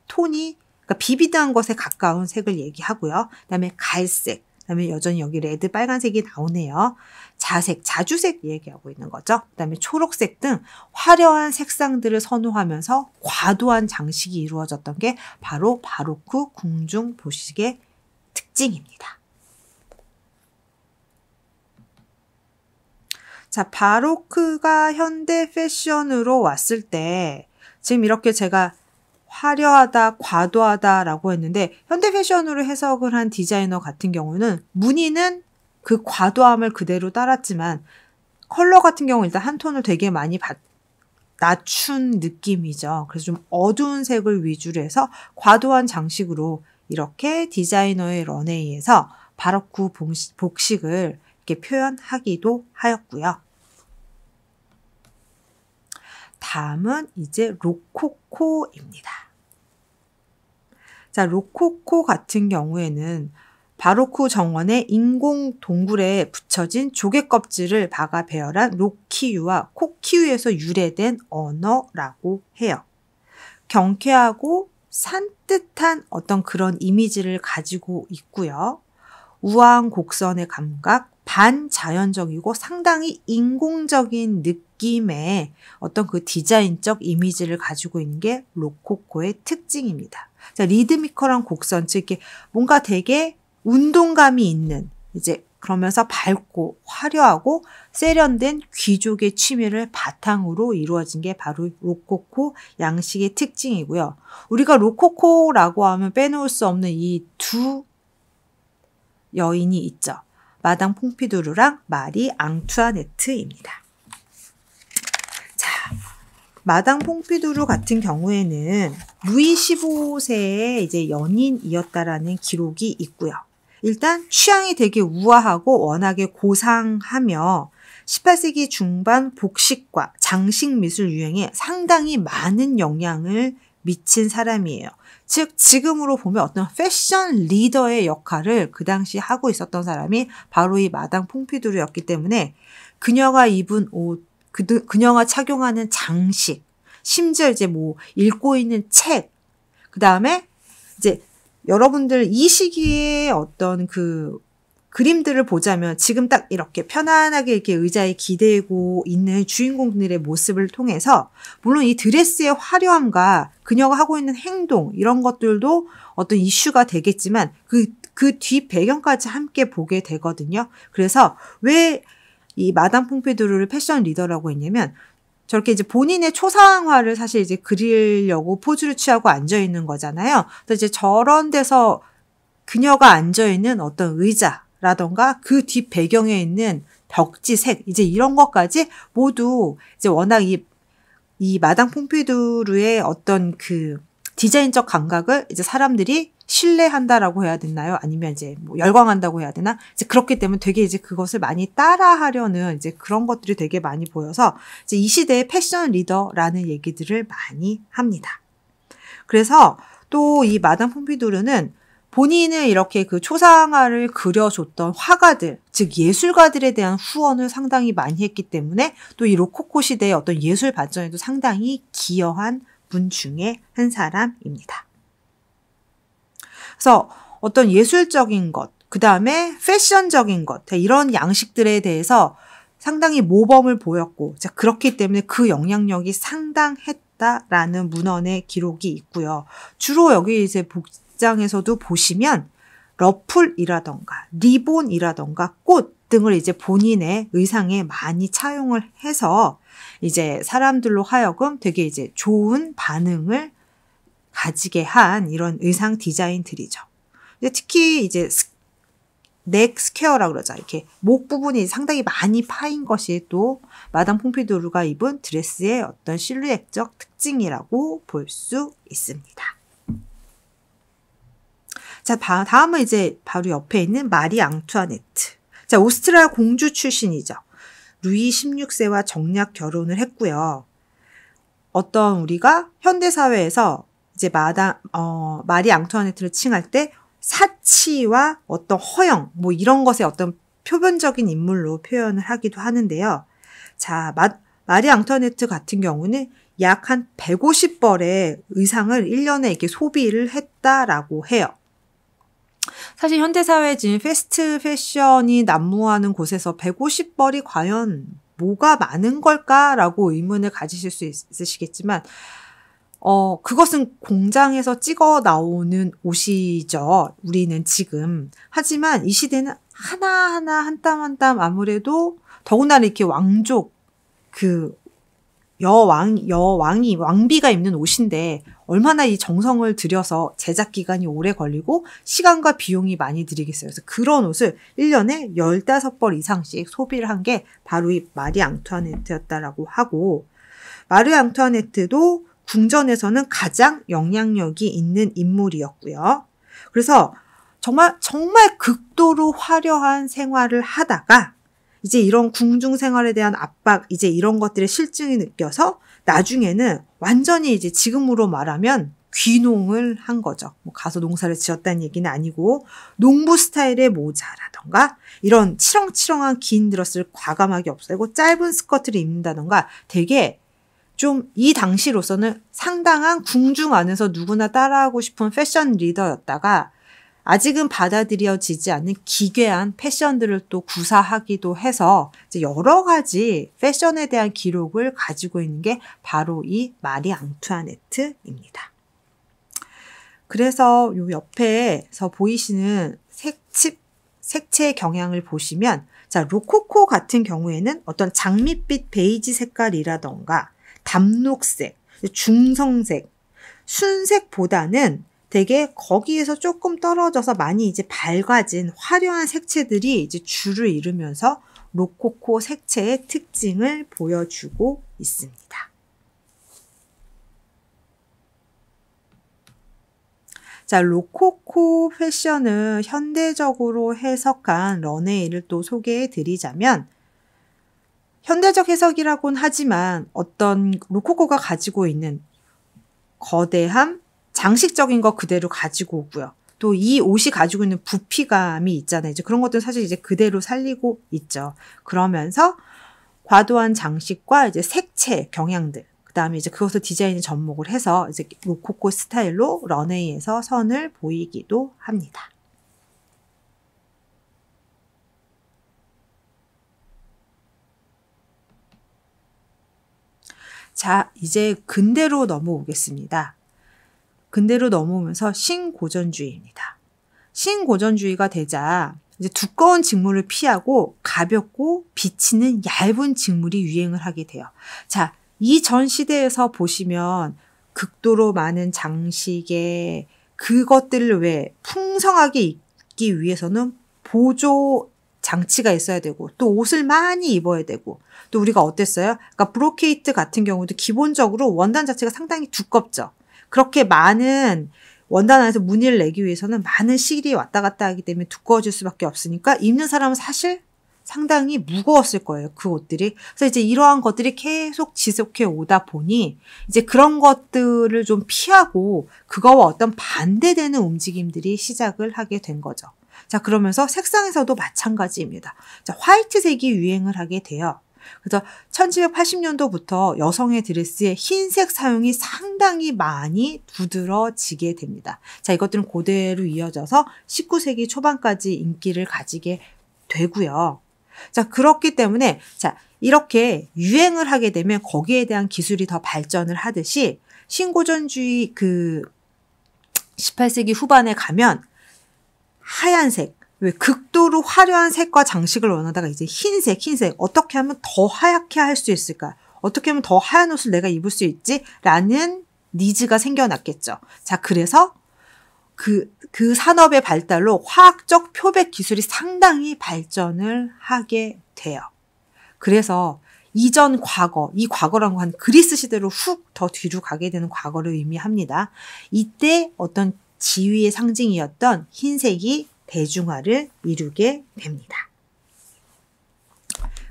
톤이, 그러니까 비비드한 것에 가까운 색을 얘기하고요. 그다음에 갈색, 그다음에 여전히 여기 레드, 빨간색이 나오네요. 자색, 자주색 얘기하고 있는 거죠. 그다음에 초록색 등 화려한 색상들을 선호하면서 과도한 장식이 이루어졌던 게 바로 바로크 궁중 복식의 특징입니다. 자, 바로크가 현대 패션으로 왔을 때 지금 이렇게 제가 화려하다, 과도하다라고 했는데, 현대 패션으로 해석을 한 디자이너 같은 경우는 무늬는 그 과도함을 그대로 따랐지만 컬러 같은 경우는 일단 한 톤을 되게 많이 낮춘 느낌이죠. 그래서 좀 어두운 색을 위주로 해서 과도한 장식으로 이렇게 디자이너의 런웨이에서 바로크 복식을 이렇게 표현하기도 하였고요. 다음은 이제 로코코입니다. 자, 로코코 같은 경우에는 바로크 정원의 인공 동굴에 붙여진 조개 껍질을 박아 배열한 로키유와 코키유에서 유래된 언어라고 해요. 경쾌하고 산뜻한 어떤 그런 이미지를 가지고 있고요. 우아한 곡선의 감각, 반자연적이고 상당히 인공적인 느낌의 어떤 그 디자인적 이미지를 가지고 있는 게 로코코의 특징입니다. 자, 리드미컬한 곡선, 즉 이렇게 뭔가 되게 운동감이 있는, 이제 그러면서 밝고 화려하고 세련된 귀족의 취미를 바탕으로 이루어진 게 바로 로코코 양식의 특징이고요. 우리가 로코코라고 하면 빼놓을 수 없는 이 두 여인이 있죠. 마당 퐁피두르랑 마리 앙투아네트입니다. 자, 마당 퐁피두르 같은 경우에는 루이 15세의 이제 연인이었다라는 기록이 있고요. 일단 취향이 되게 우아하고 워낙에 고상하며 18세기 중반 복식과 장식 미술 유행에 상당히 많은 영향을 미친 사람이에요. 즉 지금으로 보면 어떤 패션 리더의 역할을 그 당시 하고 있었던 사람이 바로 이 마당 퐁피두르였기 때문에 그녀가 입은 옷, 그녀가 착용하는 장식, 심지어 이제 뭐 읽고 있는 책, 그 다음에 이제 여러분들 이 시기에 어떤 그 그림들을 보자면 지금 딱 이렇게 편안하게 이렇게 의자에 기대고 있는 주인공들의 모습을 통해서 물론 이 드레스의 화려함과 그녀가 하고 있는 행동 이런 것들도 어떤 이슈가 되겠지만 그 뒤 배경까지 함께 보게 되거든요. 그래서 왜 이 마담 퐁피두르를 패션 리더라고 했냐면 저렇게 이제 본인의 초상화를 사실 이제 그리려고 포즈를 취하고 앉아 있는 거잖아요. 그래서 이제 저런 데서 그녀가 앉아 있는 어떤 의자 라던가 그 뒷 배경에 있는 벽지색 이제 이런 것까지 모두 이제 워낙 이 마당 퐁피두르의 어떤 그 디자인적 감각을 이제 사람들이 신뢰한다라고 해야 되나요? 아니면 이제 뭐 열광한다고 해야 되나? 이제 그렇기 때문에 되게 이제 그것을 많이 따라하려는 이제 그런 것들이 되게 많이 보여서 이제 이 시대의 패션 리더라는 얘기들을 많이 합니다. 그래서 또 이 마당 퐁피두르는 본인을 이렇게 그 초상화를 그려줬던 화가들, 즉 예술가들에 대한 후원을 상당히 많이 했기 때문에 또 이 로코코 시대의 어떤 예술 발전에도 상당히 기여한 분 중에 한 사람입니다. 그래서 어떤 예술적인 것, 그 다음에 패션적인 것, 이런 양식들에 대해서 상당히 모범을 보였고, 그렇기 때문에 그 영향력이 상당했다라는 문헌의 기록이 있고요. 주로 여기 이제 복장에서도 보시면 러플이라던가 리본이라던가 꽃 등을 이제 본인의 의상에 많이 차용을 해서 이제 사람들로 하여금 되게 이제 좋은 반응을 가지게 한 이런 의상 디자인들이죠. 특히 이제 넥 스퀘어라 그러죠. 이렇게 목 부분이 상당히 많이 파인 것이 또 마당 퐁피두르가 입은 드레스의 어떤 실루엣적 특징이라고 볼 수 있습니다. 자, 다음은 이제 바로 옆에 있는 마리 앙투아네트. 자, 오스트리아 공주 출신이죠. 루이 16세와 정략 결혼을 했고요. 어떤 우리가 현대사회에서 이제 마리 앙투아네트를 칭할 때 사치와 어떤 허영, 뭐 이런 것의 어떤 표변적인 인물로 표현을 하기도 하는데요. 자, 마리 앙투아네트 같은 경우는 약 한 150벌의 의상을 1년에 이렇게 소비를 했다라고 해요. 사실 현대사회 지금 패스트 패션이 난무하는 곳에서 150벌이 과연 뭐가 많은 걸까라고 의문을 가지실 수 있으시겠지만 그것은 공장에서 찍어 나오는 옷이죠. 우리는 지금. 하지만 이 시대는 하나하나 한 땀 한 땀 아무래도 더구나 이렇게 왕족, 왕비가 입는 옷인데 얼마나 이 정성을 들여서 제작 기간이 오래 걸리고 시간과 비용이 많이 들이겠어요. 그래서 그런 옷을 1년에 15벌 이상씩 소비를 한 게 바로 이 마리 앙투아네트였다라고 하고, 마리 앙투아네트도 궁전에서는 가장 영향력이 있는 인물이었고요. 그래서 정말 극도로 화려한 생활을 하다가 이제 이런 궁중 생활에 대한 압박, 이제 이런 것들의 실증이 느껴서 나중에는 완전히 이제 지금으로 말하면 귀농을 한 거죠. 뭐 가서 농사를 지었다는 얘기는 아니고 농부 스타일의 모자라던가 이런 치렁치렁한 긴 드레스를 과감하게 없애고 짧은 스커트를 입는다던가 되게 좀 이 당시로서는 상당한 궁중 안에서 누구나 따라하고 싶은 패션 리더였다가 아직은 받아들여지지 않는 기괴한 패션들을 또 구사하기도 해서 이제 여러 가지 패션에 대한 기록을 가지고 있는 게 바로 이 마리 앙투아네트입니다. 그래서 요 옆에서 보이시는 색채의 경향을 보시면, 자, 로코코 같은 경우에는 어떤 장밋빛 베이지 색깔이라던가 담록색, 중성색, 순색보다는 되게 거기에서 조금 떨어져서 많이 이제 밝아진 화려한 색채들이 이제 줄을 이루면서 로코코 색채의 특징을 보여주고 있습니다. 자, 로코코 패션을 현대적으로 해석한 런웨이를 또 소개해 드리자면, 현대적 해석이라고는 하지만 어떤 로코코가 가지고 있는 거대함, 장식적인 거 그대로 가지고 오고요. 또 이 옷이 가지고 있는 부피감이 있잖아요. 이제 그런 것들은 사실 이제 그대로 살리고 있죠. 그러면서 과도한 장식과 이제 색채 경향들, 그다음에 이제 그것을 디자인에 접목을 해서 이제 로코코 스타일로 런웨이에서 선을 보이기도 합니다. 자, 이제 근대로 넘어오겠습니다. 근대로 넘어오면서 신고전주의입니다. 신고전주의가 되자 이제 두꺼운 직물을 피하고 가볍고 비치는 얇은 직물이 유행을 하게 돼요. 자, 이 전 시대에서 보시면 극도로 많은 장식에 그것들을 왜 풍성하게 입기 위해서는 보조 장치가 있어야 되고 또 옷을 많이 입어야 되고 또 우리가 어땠어요? 그러니까 브로케이트 같은 경우도 기본적으로 원단 자체가 상당히 두껍죠. 그렇게 많은 원단 안에서 무늬를 내기 위해서는 많은 실이 왔다 갔다 하기 때문에 두꺼워질 수밖에 없으니까 입는 사람은 사실 상당히 무거웠을 거예요. 그 옷들이. 그래서 이제 이러한 것들이 계속 지속해 오다 보니 이제 그런 것들을 좀 피하고 그거와 어떤 반대되는 움직임들이 시작을 하게 된 거죠. 자, 그러면서 색상에서도 마찬가지입니다. 자, 화이트색이 유행을 하게 돼요. 그래서 1780년도부터 여성의 드레스에 흰색 사용이 상당히 많이 두드러지게 됩니다. 자, 이것들은 그대로 이어져서 19세기 초반까지 인기를 가지게 되고요. 자, 그렇기 때문에 자, 이렇게 유행을 하게 되면 거기에 대한 기술이 더 발전을 하듯이 신고전주의 그 18세기 후반에 가면 하얀색, 왜 극도로 화려한 색과 장식을 원하다가 이제 흰색 어떻게 하면 더 하얗게 할 수 있을까? 어떻게 하면 더 하얀 옷을 내가 입을 수 있지? 라는 니즈가 생겨났겠죠. 자, 그래서 그 산업의 발달로 화학적 표백 기술이 상당히 발전을 하게 돼요. 그래서 이전 과거, 이 과거라고 한 그리스 시대로 훅 더 뒤로 가게 되는 과거를 의미합니다. 이때 어떤 지위의 상징이었던 흰색이 대중화를 이루게 됩니다.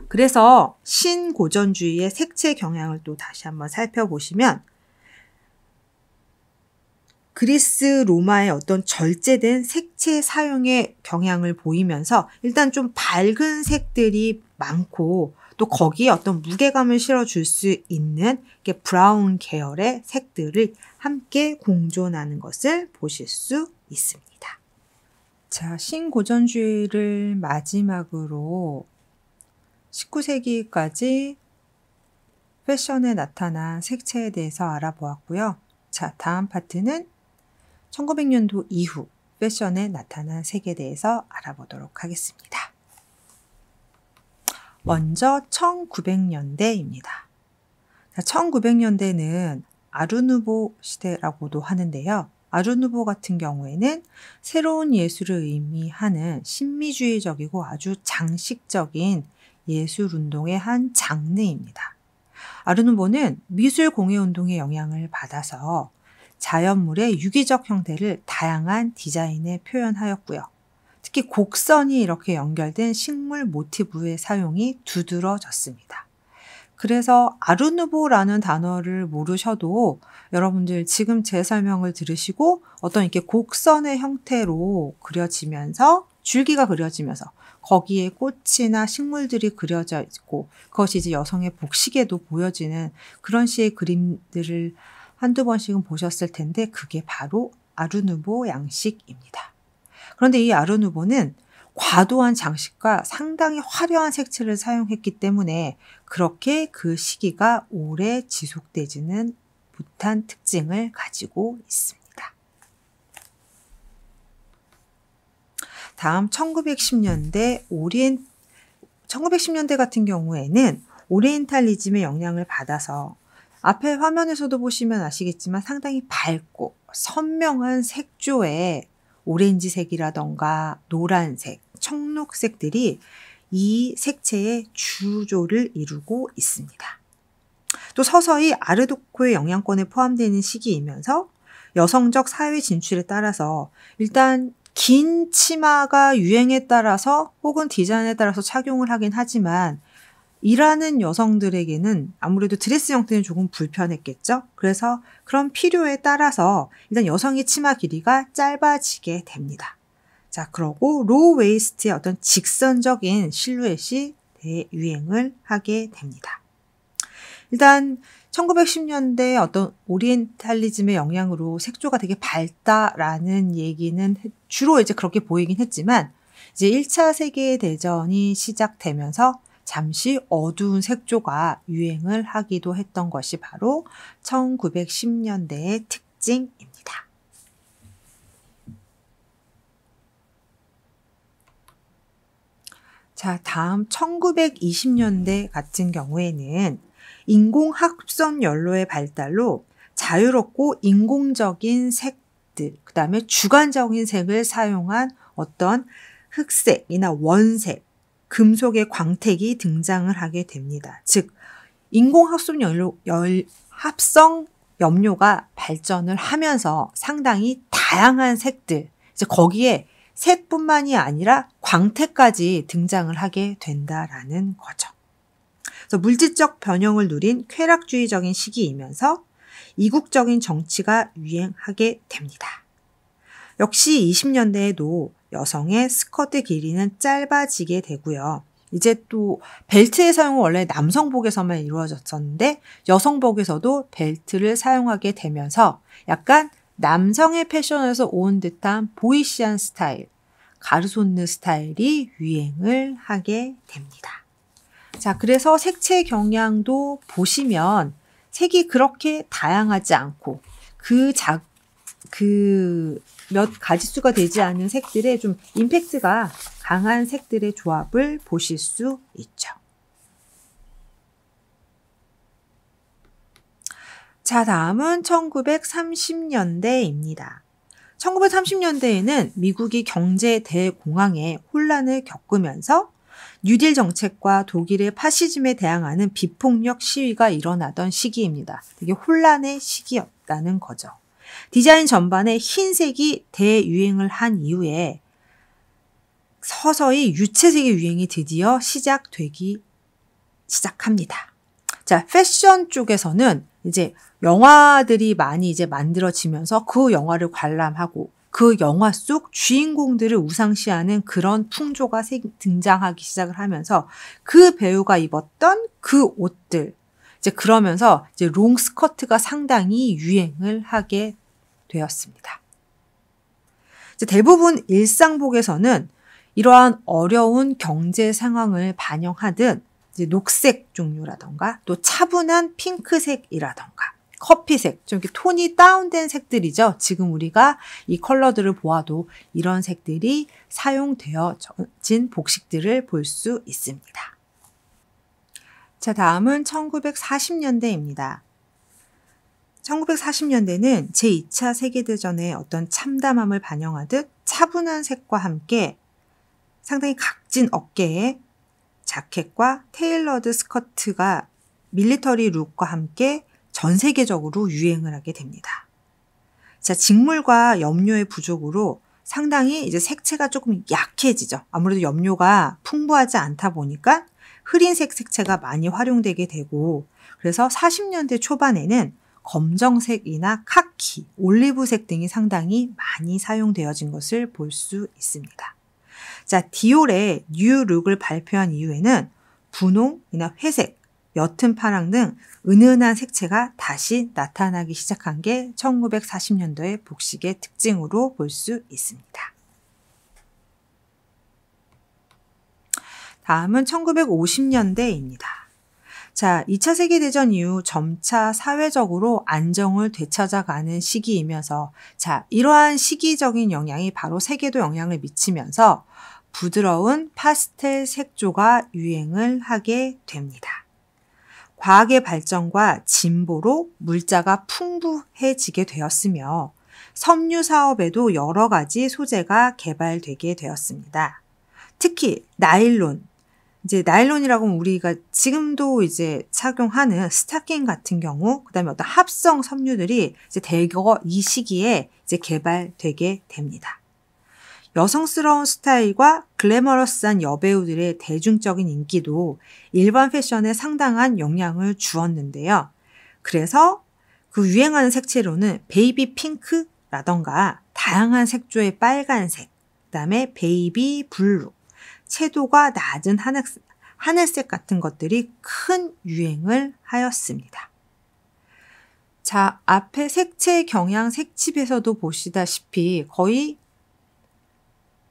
그래서 신고전주의의 색채 경향을 또 다시 한번 살펴보시면 그리스 로마의 어떤 절제된 색채 사용의 경향을 보이면서 일단 좀 밝은 색들이 많고 또 거기에 어떤 무게감을 실어줄 수 있는 브라운 계열의 색들을 함께 공존하는 것을 보실 수 있습니다. 자, 신고전주의를 마지막으로 19세기까지 패션에 나타난 색채에 대해서 알아보았고요. 자, 다음 파트는 1900년도 이후 패션에 나타난 색에 대해서 알아보도록 하겠습니다. 먼저 1900년대입니다. 1900년대는 아르누보 시대라고도 하는데요. 아르누보 같은 경우에는 새로운 예술을 의미하는 신미주의적이고 아주 장식적인 예술운동의 한 장르입니다. 아르누보는 미술공예운동의 영향을 받아서 자연물의 유기적 형태를 다양한 디자인에 표현하였고요. 특히 곡선이 이렇게 연결된 식물 모티브의 사용이 두드러졌습니다. 그래서 아르누보라는 단어를 모르셔도 여러분들 지금 제 설명을 들으시고 어떤 이렇게 곡선의 형태로 그려지면서 줄기가 그려지면서 거기에 꽃이나 식물들이 그려져 있고 그것이 이제 여성의 복식에도 보여지는 그런 식의 그림들을 한두 번씩은 보셨을 텐데 그게 바로 아르누보 양식입니다. 그런데 이 아르누보는 과도한 장식과 상당히 화려한 색채를 사용했기 때문에 그렇게 그 시기가 오래 지속되지는 못한 특징을 가지고 있습니다. 다음 1910년대 1910년대 같은 경우에는 오리엔탈리즘의 영향을 받아서 앞에 화면에서도 보시면 아시겠지만 상당히 밝고 선명한 색조의 오렌지색이라던가 노란색, 청록색들이 이 색채의 주조를 이루고 있습니다. 또 서서히 아르도코의 영향권에 포함되는 시기이면서 여성적 사회 진출에 따라서 일단 긴 치마가 유행에 따라서 혹은 디자인에 따라서 착용을 하긴 하지만 일하는 여성들에게는 아무래도 드레스 형태는 조금 불편했겠죠. 그래서 그런 필요에 따라서 일단 여성의 치마 길이가 짧아지게 됩니다. 자, 그러고 로우 웨이스트의 어떤 직선적인 실루엣이 대유행을 하게 됩니다. 일단 1910년대 어떤 오리엔탈리즘의 영향으로 색조가 되게 밝다라는 얘기는 주로 이제 그렇게 보이긴 했지만 이제 1차 세계대전이 시작되면서 잠시 어두운 색조가 유행을 하기도 했던 것이 바로 1910년대의 특징입니다. 자, 다음 1920년대 같은 경우에는 인공합성 연료의 발달로 자유롭고 인공적인 색들, 그 다음에 주관적인 색을 사용한 어떤 흑색이나 원색, 금속의 광택이 등장을 하게 됩니다. 즉 합성 염료가 발전을 하면서 상당히 다양한 색들, 이제 거기에 색뿐만이 아니라 광택까지 등장을 하게 된다라는 거죠. 그래서 물질적 변형을 누린 쾌락주의적인 시기이면서 이국적인 정치가 유행하게 됩니다. 역시 20년대에도 여성의 스커트 길이는 짧아지게 되고요. 이제 또 벨트의 사용은 원래 남성복에서만 이루어졌었는데 여성복에서도 벨트를 사용하게 되면서 약간 남성의 패션에서 온 듯한 보이시한 스타일, 가르손느 스타일이 유행을 하게 됩니다. 자, 그래서 색채 경향도 보시면 색이 그렇게 다양하지 않고 몇 가지수가 되지 않은 색들의 좀 임팩트가 강한 색들의 조합을 보실 수 있죠. 자, 다음은 1930년대입니다. 1930년대에는 미국이 경제 대공황의 혼란을 겪으면서 뉴딜 정책과 독일의 파시즘에 대항하는 비폭력 시위가 일어나던 시기입니다. 되게 혼란의 시기였다는 거죠. 디자인 전반에 흰색이 대유행을 한 이후에 서서히 유채색의 유행이 드디어 시작합니다. 자, 패션 쪽에서는 이제 영화들이 많이 이제 만들어지면서 그 영화를 관람하고 그 영화 속 주인공들을 우상시하는 그런 풍조가 등장하기 시작을 하면서 그 배우가 입었던 그 옷들, 이제 그러면서 이제 롱 스커트가 상당히 유행을 하게 되었습니다. 이제 대부분 일상복에서는 이러한 어려운 경제 상황을 반영하듯 이제 녹색 종류라던가 또 차분한 핑크색이라던가 커피색, 좀 이렇게 톤이 다운된 색들이죠. 지금 우리가 이 컬러들을 보아도 이런 색들이 사용되어진 복식들을 볼 수 있습니다. 자, 다음은 1940년대입니다. 1940년대는 제2차 세계대전의 어떤 참담함을 반영하듯 차분한 색과 함께 상당히 각진 어깨에 자켓과 테일러드 스커트가 밀리터리 룩과 함께 전 세계적으로 유행을 하게 됩니다. 자, 직물과 염료의 부족으로 상당히 이제 색채가 조금 약해지죠. 아무래도 염료가 풍부하지 않다 보니까 흐린색 색채가 많이 활용되게 되고, 그래서 40년대 초반에는 검정색이나 카키, 올리브색 등이 상당히 많이 사용되어진 것을 볼 수 있습니다. 자, 디올의 뉴 룩을 발표한 이후에는 분홍이나 회색, 옅은 파랑 등 은은한 색채가 다시 나타나기 시작한 게 1940년도의 복식의 특징으로 볼 수 있습니다. 다음은 1950년대입니다. 자, 2차 세계대전 이후 점차 사회적으로 안정을 되찾아가는 시기이면서 자, 이러한 시기적인 영향이 바로 색에도 영향을 미치면서 부드러운 파스텔 색조가 유행을 하게 됩니다. 과학의 발전과 진보로 물자가 풍부해지게 되었으며 섬유 사업에도 여러 가지 소재가 개발되게 되었습니다. 특히 나일론, 이제 나일론이라고 하면 우리가 지금도 이제 착용하는 스타킹 같은 경우, 그다음에 어떤 합성 섬유들이 이제 대거 이 시기에 이제 개발되게 됩니다. 여성스러운 스타일과 글래머러스한 여배우들의 대중적인 인기도 일반 패션에 상당한 영향을 주었는데요. 그래서 그 유행하는 색채로는 베이비 핑크라던가 다양한 색조의 빨간색, 그다음에 베이비 블루, 채도가 낮은 하늘색 같은 것들이 큰 유행을 하였습니다. 자, 앞에 색채 경향 색집에서도 보시다시피 거의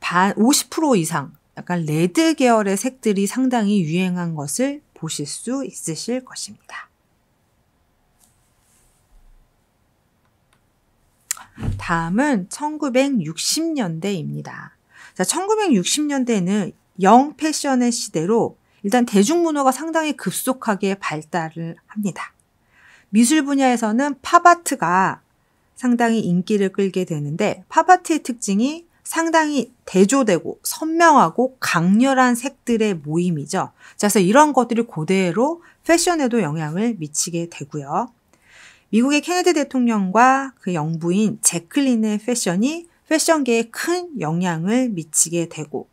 50% 이상 약간 레드 계열의 색들이 상당히 유행한 것을 보실 수 있으실 것입니다. 다음은 1960년대입니다. 자, 1960년대는 영 패션의 시대로 일단 대중문화가 상당히 급속하게 발달을 합니다. 미술 분야에서는 팝아트가 상당히 인기를 끌게 되는데 팝아트의 특징이 상당히 대조되고 선명하고 강렬한 색들의 모임이죠. 자, 그래서 이런 것들이 그대로 패션에도 영향을 미치게 되고요. 미국의 케네디 대통령과 그 영부인 제클린의 패션이 패션계에 큰 영향을 미치게 되고,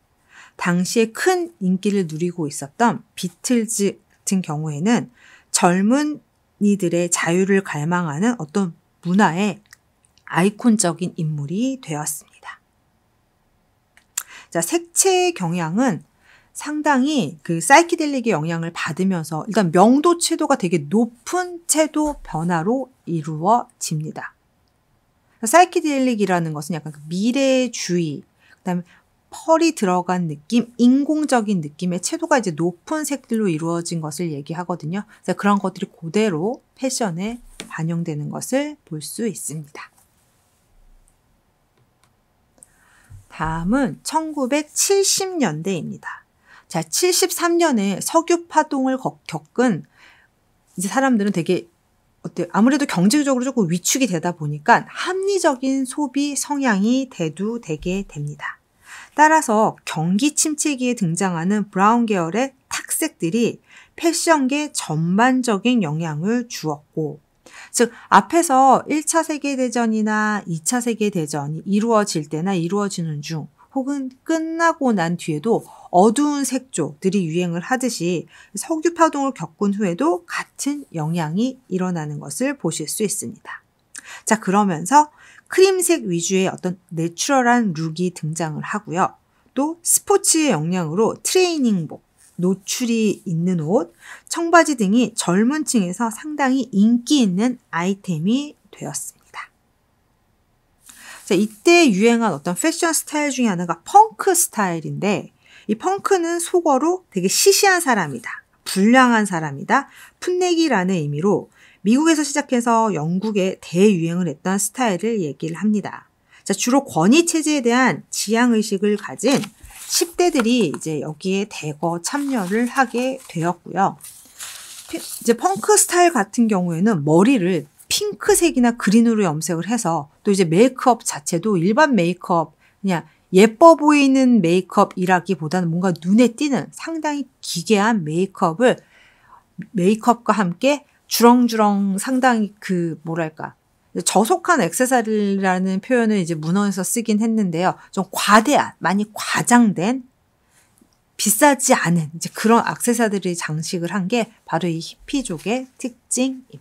당시에 큰 인기를 누리고 있었던 비틀즈 같은 경우에는 젊은이들의 자유를 갈망하는 어떤 문화의 아이콘적인 인물이 되었습니다. 자, 색채의 경향은 상당히 그 사이키델릭의 영향을 받으면서 일단 명도 채도가 되게 높은 채도 변화로 이루어집니다. 사이키델릭이라는 것은 약간 그 미래주의, 그다음에 펄이 들어간 느낌, 인공적인 느낌의 채도가 이제 높은 색들로 이루어진 것을 얘기하거든요. 그래서 그런 것들이 그대로 패션에 반영되는 것을 볼 수 있습니다. 다음은 1970년대입니다. 자, 73년에 석유 파동을 겪은 이제 사람들은 되게 아무래도 경제적으로 조금 위축이 되다 보니까 합리적인 소비 성향이 대두되게 됩니다. 따라서 경기 침체기에 등장하는 브라운 계열의 탁색들이 패션계 전반적인 영향을 주었고, 즉 앞에서 1차 세계대전이나 2차 세계대전이 이루어질 때나 이루어지는 중 혹은 끝나고 난 뒤에도 어두운 색조들이 유행을 하듯이 석유 파동을 겪은 후에도 같은 영향이 일어나는 것을 보실 수 있습니다. 자, 그러면서 크림색 위주의 어떤 내추럴한 룩이 등장을 하고요. 또 스포츠의 영향으로 트레이닝복, 노출이 있는 옷, 청바지 등이 젊은 층에서 상당히 인기 있는 아이템이 되었습니다. 자, 이때 유행한 어떤 패션 스타일 중에 하나가 펑크 스타일인데, 이 펑크는 속어로 되게 시시한 사람이다, 불량한 사람이다, 풋내기라는 의미로 미국에서 시작해서 영국에 대유행을 했던 스타일을 얘기를 합니다. 자, 주로 권위 체제에 대한 지향의식을 가진 10대들이 이제 여기에 대거 참여를 하게 되었고요. 이제 펑크 스타일 같은 경우에는 머리를 핑크색이나 그린으로 염색을 해서, 또 이제 메이크업 자체도 일반 메이크업, 그냥 예뻐 보이는 메이크업이라기보다는 뭔가 눈에 띄는 상당히 기괴한 메이크업과 함께 주렁주렁 상당히 저속한 액세서리라는 표현을 이제 문헌에서 쓰긴 했는데요. 좀 과대한, 많이 과장된, 비싸지 않은 이제 그런 액세서리 장식을 한 게 바로 이 히피족의 특징입니다.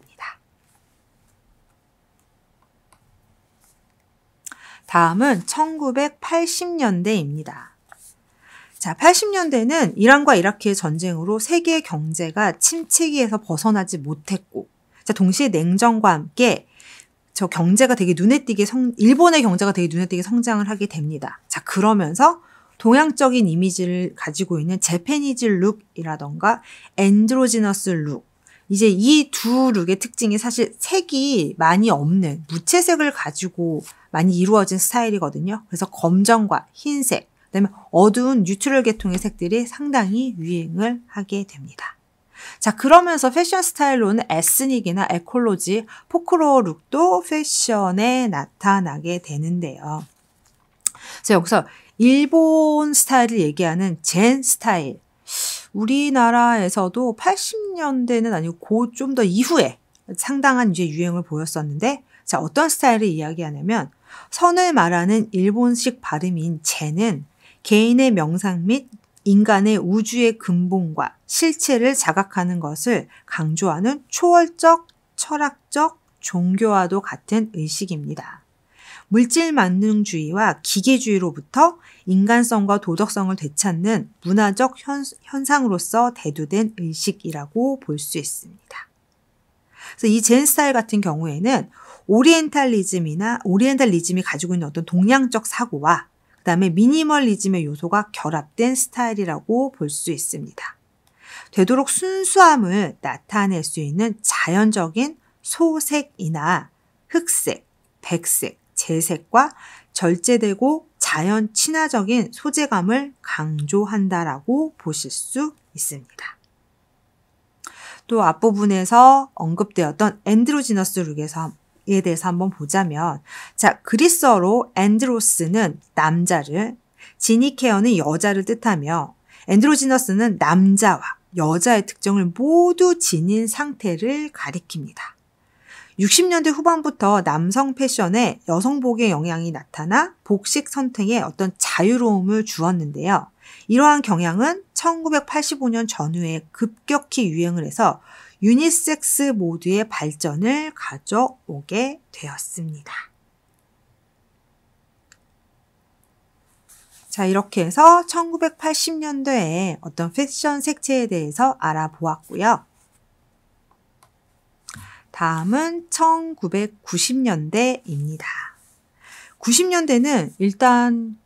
다음은 1980년대입니다. 자, 80년대는 이란과 이라크의 전쟁으로 세계 경제가 침체기에서 벗어나지 못했고, 자, 동시에 냉전과 함께 경제가 되게 일본의 경제가 되게 눈에 띄게 성장을 하게 됩니다. 자, 그러면서 동양적인 이미지를 가지고 있는 재패니즈 룩이라던가 엔드로지너스 룩, 이제 이 두 룩의 특징이 사실 색이 많이 없는 무채색을 가지고 많이 이루어진 스타일이거든요. 그래서 검정과 흰색, 그다음에 어두운 뉴트럴 계통의 색들이 상당히 유행을 하게 됩니다. 자, 그러면서 패션 스타일로는 에스닉이나 에콜로지, 포크로어 룩도 패션에 나타나게 되는데요. 그래서 여기서 일본 스타일을 얘기하는 젠 스타일, 우리나라에서도 80년대는 아니고 좀 더 이후에 상당한 이제 유행을 보였었는데, 자, 어떤 스타일을 이야기하냐면, 선을 말하는 일본식 발음인 젠은 개인의 명상 및 인간의 우주의 근본과 실체를 자각하는 것을 강조하는 초월적, 철학적, 종교와도 같은 의식입니다. 물질 만능주의와 기계주의로부터 인간성과 도덕성을 되찾는 문화적 현상으로서 대두된 의식이라고 볼 수 있습니다. 그래서 이 젠 스타일 같은 경우에는 오리엔탈리즘이 가지고 있는 어떤 동양적 사고와 그다음에 미니멀리즘의 요소가 결합된 스타일이라고 볼 수 있습니다. 되도록 순수함을 나타낼 수 있는 자연적인 소색이나 흑색, 백색, 재색과 절제되고 자연 친화적인 소재감을 강조한다라고 보실 수 있습니다. 또 앞부분에서 언급되었던 엔드로지너스 룩에서 대해서 한번 보자면, 자, 그리스어로 안드로스는 남자를, 지니케어는 여자를 뜻하며, 안드로지너스는 남자와 여자의 특정을 모두 지닌 상태를 가리킵니다. 60년대 후반부터 남성 패션에 여성복의 영향이 나타나 복식 선택에 어떤 자유로움을 주었는데요. 이러한 경향은 1985년 전후에 급격히 유행을 해서 유니섹스 모드의 발전을 가져오게 되었습니다. 자, 이렇게 해서 1980년도에 어떤 패션 색채에 대해서 알아보았고요. 다음은 1990년대입니다. 90년대는 일단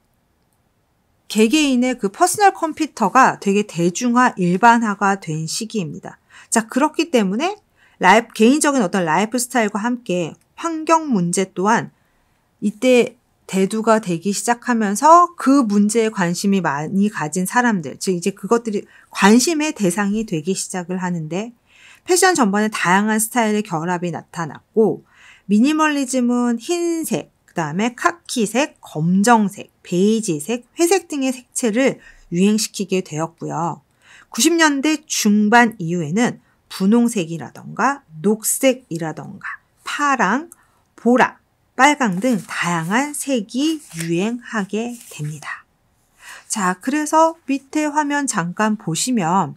개개인의 그 퍼스널 컴퓨터가 되게 대중화, 일반화가 된 시기입니다. 자, 그렇기 때문에 개인적인 어떤 라이프 스타일과 함께 환경 문제 또한 이때 대두가 되기 시작하면서 그 문제에 관심이 많이 가진 사람들, 즉 이제 그것들이 관심의 대상이 되기 시작을 하는데, 패션 전반에 다양한 스타일의 결합이 나타났고, 미니멀리즘은 흰색, 그 다음에 카키색, 검정색, 베이지색, 회색 등의 색채를 유행시키게 되었고요. 90년대 중반 이후에는 분홍색이라던가 녹색이라던가 파랑, 보라, 빨강 등 다양한 색이 유행하게 됩니다. 자, 그래서 밑에 화면 잠깐 보시면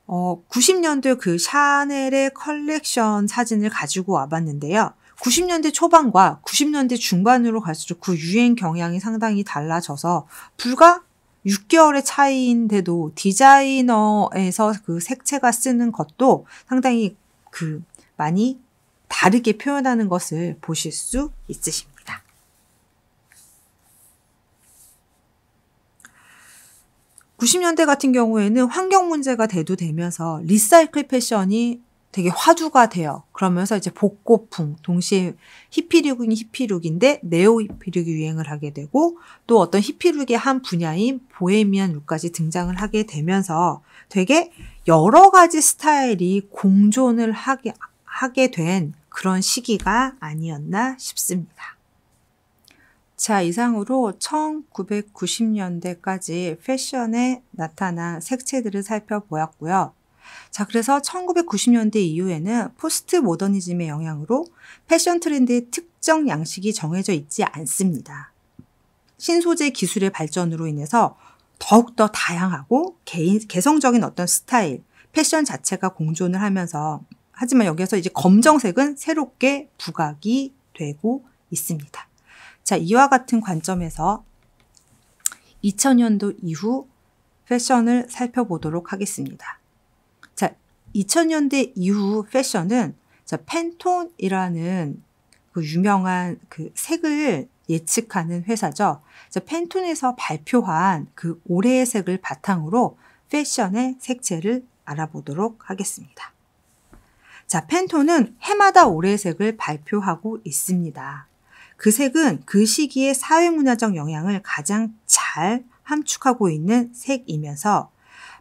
90년대 그 샤넬의 컬렉션 사진을 가지고 와봤는데요. 90년대 초반과 90년대 중반으로 갈수록 그 유행 경향이 상당히 달라져서 불과 6개월의 차이인데도 디자이너에서 그 색채가 쓰는 것도 상당히 많이 다르게 표현하는 것을 보실 수 있으십니다. (90년대) 같은 경우에는 환경 문제가 대두되면서 리사이클 패션이 되게 화두가 돼요. 그러면서 이제 복고풍, 동시에 히피룩은 히피룩인데 네오 히피룩이 유행을 하게 되고, 또 어떤 히피룩의 한 분야인 보헤미안 룩까지 등장을 하게 되면서 되게 여러 가지 스타일이 공존을 하게 된 그런 시기가 아니었나 싶습니다. 자, 이상으로 1990년대까지 패션에 나타난 색채들을 살펴보았고요. 자, 그래서 1990년대 이후에는 포스트 모더니즘의 영향으로 패션 트렌드의 특정 양식이 정해져 있지 않습니다. 신소재 기술의 발전으로 인해서 더욱더 다양하고 개성적인 어떤 스타일, 패션 자체가 공존을 하면서, 하지만 여기서 이제 검정색은 새롭게 부각이 되고 있습니다. 자, 이와 같은 관점에서 2000년도 이후 패션을 살펴보도록 하겠습니다. 자, 2000년대 이후 패션은 팬톤이라는 그 유명한 그 색을 예측하는 회사죠. 팬톤에서 발표한 그 올해의 색을 바탕으로 패션의 색채를 알아보도록 하겠습니다. 자, 팬톤은 해마다 올해의 색을 발표하고 있습니다. 그 색은 그 시기의 사회문화적 영향을 가장 잘 함축하고 있는 색이면서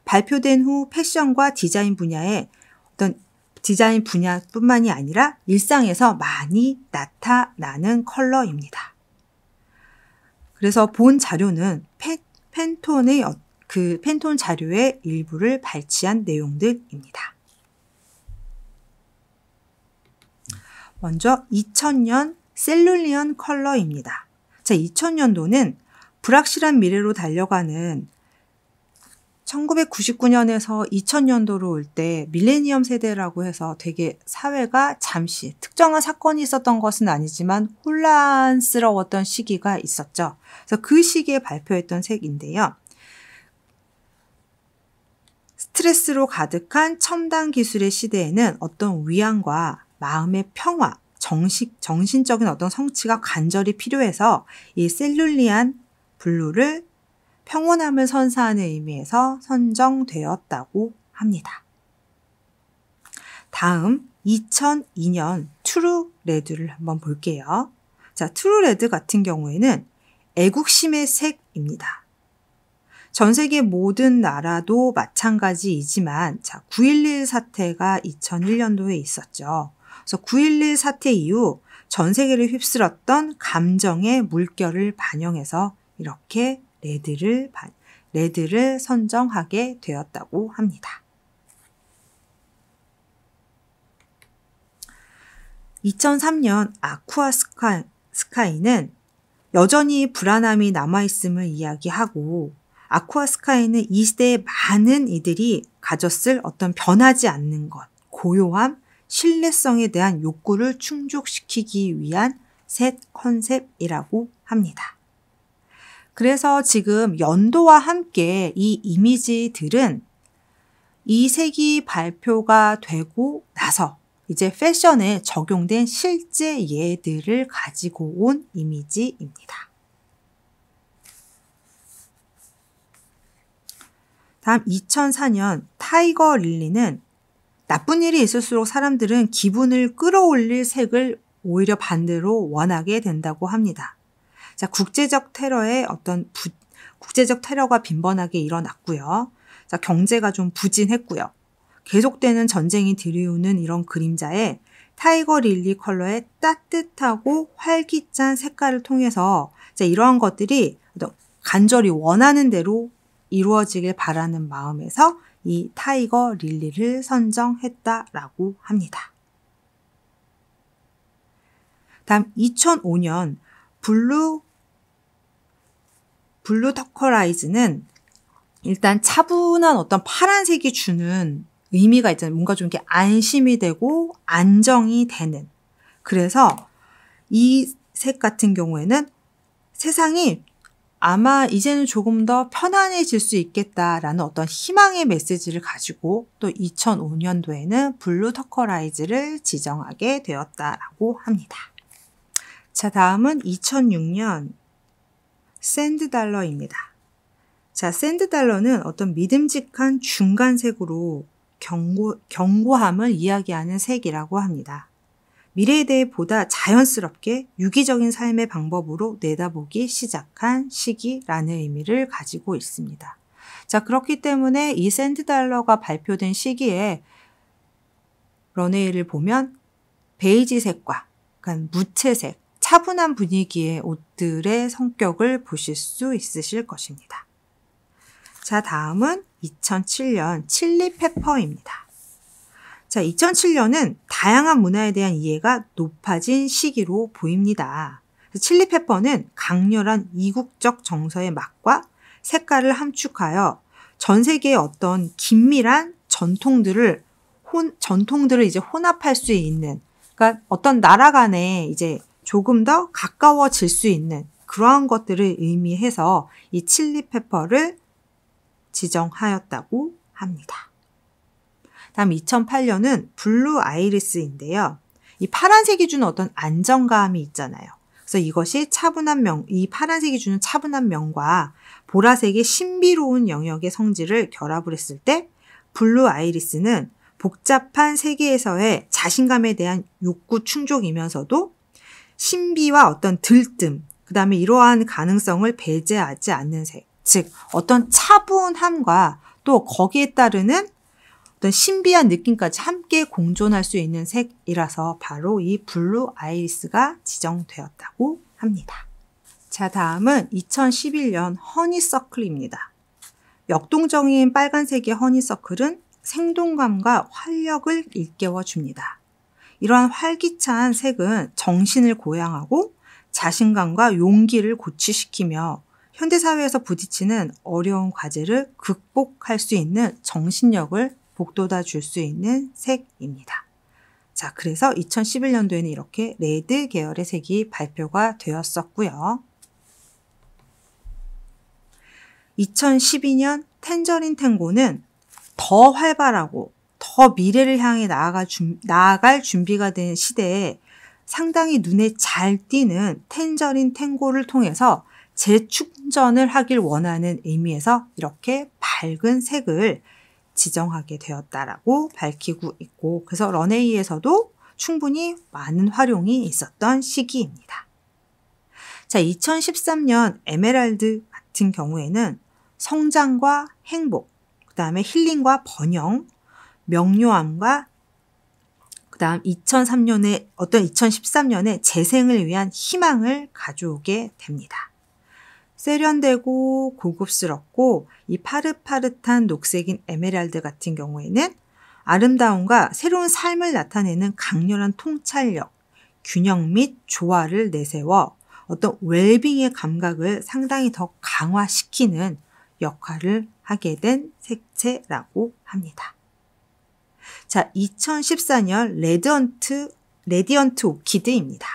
발표된 후 패션과 디자인 분야의 어떤 디자인 분야뿐만이 아니라 일상에서 많이 나타나는 컬러입니다. 그래서 본 자료는 팬톤의 그 팬톤 자료의 일부를 발췌한 내용들입니다. 먼저 2000년 셀룰리언 컬러입니다. 자, 2000년도는 불확실한 미래로 달려가는 1999년에서 2000년도로 올 때 밀레니엄 세대라고 해서 되게 사회가 잠시 특정한 사건이 있었던 것은 아니지만 혼란스러웠던 시기가 있었죠. 그래서 그 시기에 발표했던 색인데요. 스트레스로 가득한 첨단 기술의 시대에는 어떤 위안과 마음의 평화, 정신적인 어떤 성취가 간절히 필요해서 이 셀룰리안 블루를 평온함을 선사하는 의미에서 선정되었다고 합니다. 다음 2002년 트루 레드를 한번 볼게요. 자, 트루 레드 같은 경우에는 애국심의 색입니다. 전 세계 모든 나라도 마찬가지이지만, 자, 9.11 사태가 2001년도에 있었죠. 그래서 9.11 사태 이후 전 세계를 휩쓸었던 감정의 물결을 반영해서 이렇게 레드를 선정하게 되었다고 합니다. 2003년 아쿠아 스카이는 여전히 불안함이 남아있음을 이야기하고, 아쿠아 스카이는 이 시대의 많은 이들이 가졌을 어떤 변하지 않는 것, 고요함, 신뢰성에 대한 욕구를 충족시키기 위한 셋 컨셉이라고 합니다. 그래서 지금 연도와 함께 이 이미지들은 이 색이 발표가 되고 나서 이제 패션에 적용된 실제 예들을 가지고 온 이미지입니다. 다음 2004년 타이거 릴리는 나쁜 일이 있을수록 사람들은 기분을 끌어올릴 색을 오히려 반대로 원하게 된다고 합니다. 자, 국제적 테러가 빈번하게 일어났고요. 자, 경제가 좀 부진했고요. 계속되는 전쟁이 들이우는 이런 그림자에 타이거 릴리 컬러의 따뜻하고 활기찬 색깔을 통해서 이러한 것들이 간절히 원하는 대로 이루어지길 바라는 마음에서 이 타이거 릴리를 선정했다라고 합니다. 다음 2005년 블루 터커라이즈는 일단 차분한 어떤 파란색이 주는 의미가 있잖아요. 뭔가 좀 이렇게 안심이 되고 안정이 되는. 그래서 이 색 같은 경우에는 세상이 아마 이제는 조금 더 편안해질 수 있겠다라는 어떤 희망의 메시지를 가지고 또 2005년도에는 블루 터커라이즈를 지정하게 되었다라고 합니다. 자, 다음은 2006년 샌드 달러입니다. 자, 샌드 달러는 어떤 믿음직한 중간색으로 견고함을 이야기하는 색이라고 합니다. 미래에 대해 보다 자연스럽게 유기적인 삶의 방법으로 내다보기 시작한 시기라는 의미를 가지고 있습니다. 자, 그렇기 때문에 이 샌드 달러가 발표된 시기에 런웨이를 보면 베이지색과 약간 무채색, 차분한 분위기의 옷들의 성격을 보실 수 있으실 것입니다. 자, 다음은 2007년 칠리 페퍼입니다. 자, 2007년은 다양한 문화에 대한 이해가 높아진 시기로 보입니다. 칠리 페퍼는 강렬한 이국적 정서의 맛과 색깔을 함축하여 전 세계의 어떤 긴밀한 전통들을 이제 혼합할 수 있는, 그러니까 어떤 나라 간에 이제 조금 더 가까워질 수 있는 그러한 것들을 의미해서 이 칠리 페퍼를 지정하였다고 합니다. 다음 2008년은 블루 아이리스인데요. 이 파란색이 주는 어떤 안정감이 있잖아요. 그래서 이것이 이 파란색이 주는 차분한 명과 보라색의 신비로운 영역의 성질을 결합을 했을 때 블루 아이리스는 복잡한 세계에서의 자신감에 대한 욕구 충족이면서도 신비와 어떤 들뜸, 그 다음에 이러한 가능성을 배제하지 않는 색, 즉 어떤 차분함과 또 거기에 따르는 어떤 신비한 느낌까지 함께 공존할 수 있는 색이라서 바로 이 블루 아이리스가 지정되었다고 합니다. 자, 다음은 2011년 허니서클입니다. 역동적인 빨간색의 허니서클은 생동감과 활력을 일깨워 줍니다. 이러한 활기찬 색은 정신을 고양하고 자신감과 용기를 고취시키며 현대사회에서 부딪히는 어려운 과제를 극복할 수 있는 정신력을 북돋아 줄 수 있는 색입니다. 자, 그래서 2011년도에는 이렇게 레드 계열의 색이 발표가 되었었고요. 2012년 텐저린 탱고는 더 활발하고 더 미래를 향해 나아갈 준비가 된 시대에 상당히 눈에 잘 띄는 텐저린 탱고를 통해서 재충전을 하길 원하는 의미에서 이렇게 밝은 색을 지정하게 되었다라고 밝히고 있고, 그래서 런웨이에서도 충분히 많은 활용이 있었던 시기입니다. 자, 2013년 에메랄드 같은 경우에는 성장과 행복, 그 다음에 힐링과 번영, 명료함과 그 다음 2013년에 재생을 위한 희망을 가져오게 됩니다. 세련되고 고급스럽고 이 파릇파릇한 녹색인 에메랄드 같은 경우에는 아름다움과 새로운 삶을 나타내는 강렬한 통찰력, 균형 및 조화를 내세워 어떤 웰빙의 감각을 상당히 더 강화시키는 역할을 하게 된 색채라고 합니다. 자, 2014년 레디언트 오키드입니다.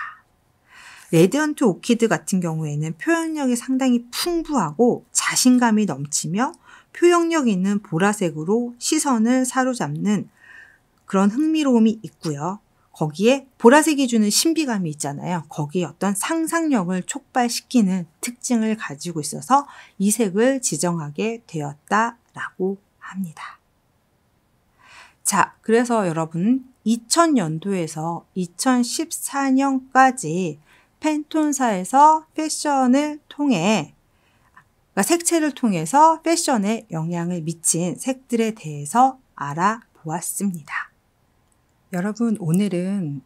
레디언트 오키드 같은 경우에는 표현력이 상당히 풍부하고 자신감이 넘치며 표현력 있는 보라색으로 시선을 사로잡는 그런 흥미로움이 있고요. 거기에 보라색이 주는 신비감이 있잖아요. 거기에 어떤 상상력을 촉발시키는 특징을 가지고 있어서 이 색을 지정하게 되었다라고 합니다. 자, 그래서 여러분 2000년도에서 2014년까지 팬톤사에서 패션을 통해 색채를 통해서 패션에 영향을 미친 색들에 대해서 알아보았습니다. 여러분, 오늘은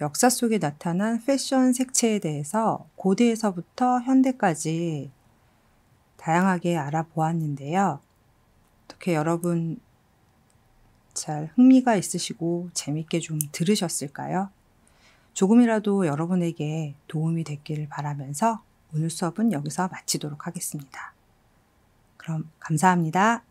역사 속에 나타난 패션 색채에 대해서 고대에서부터 현대까지 다양하게 알아보았는데요. 어떻게 여러분 잘 흥미가 있으시고 재밌게 좀 들으셨을까요? 조금이라도 여러분에게 도움이 됐기를 바라면서 오늘 수업은 여기서 마치도록 하겠습니다. 그럼 감사합니다.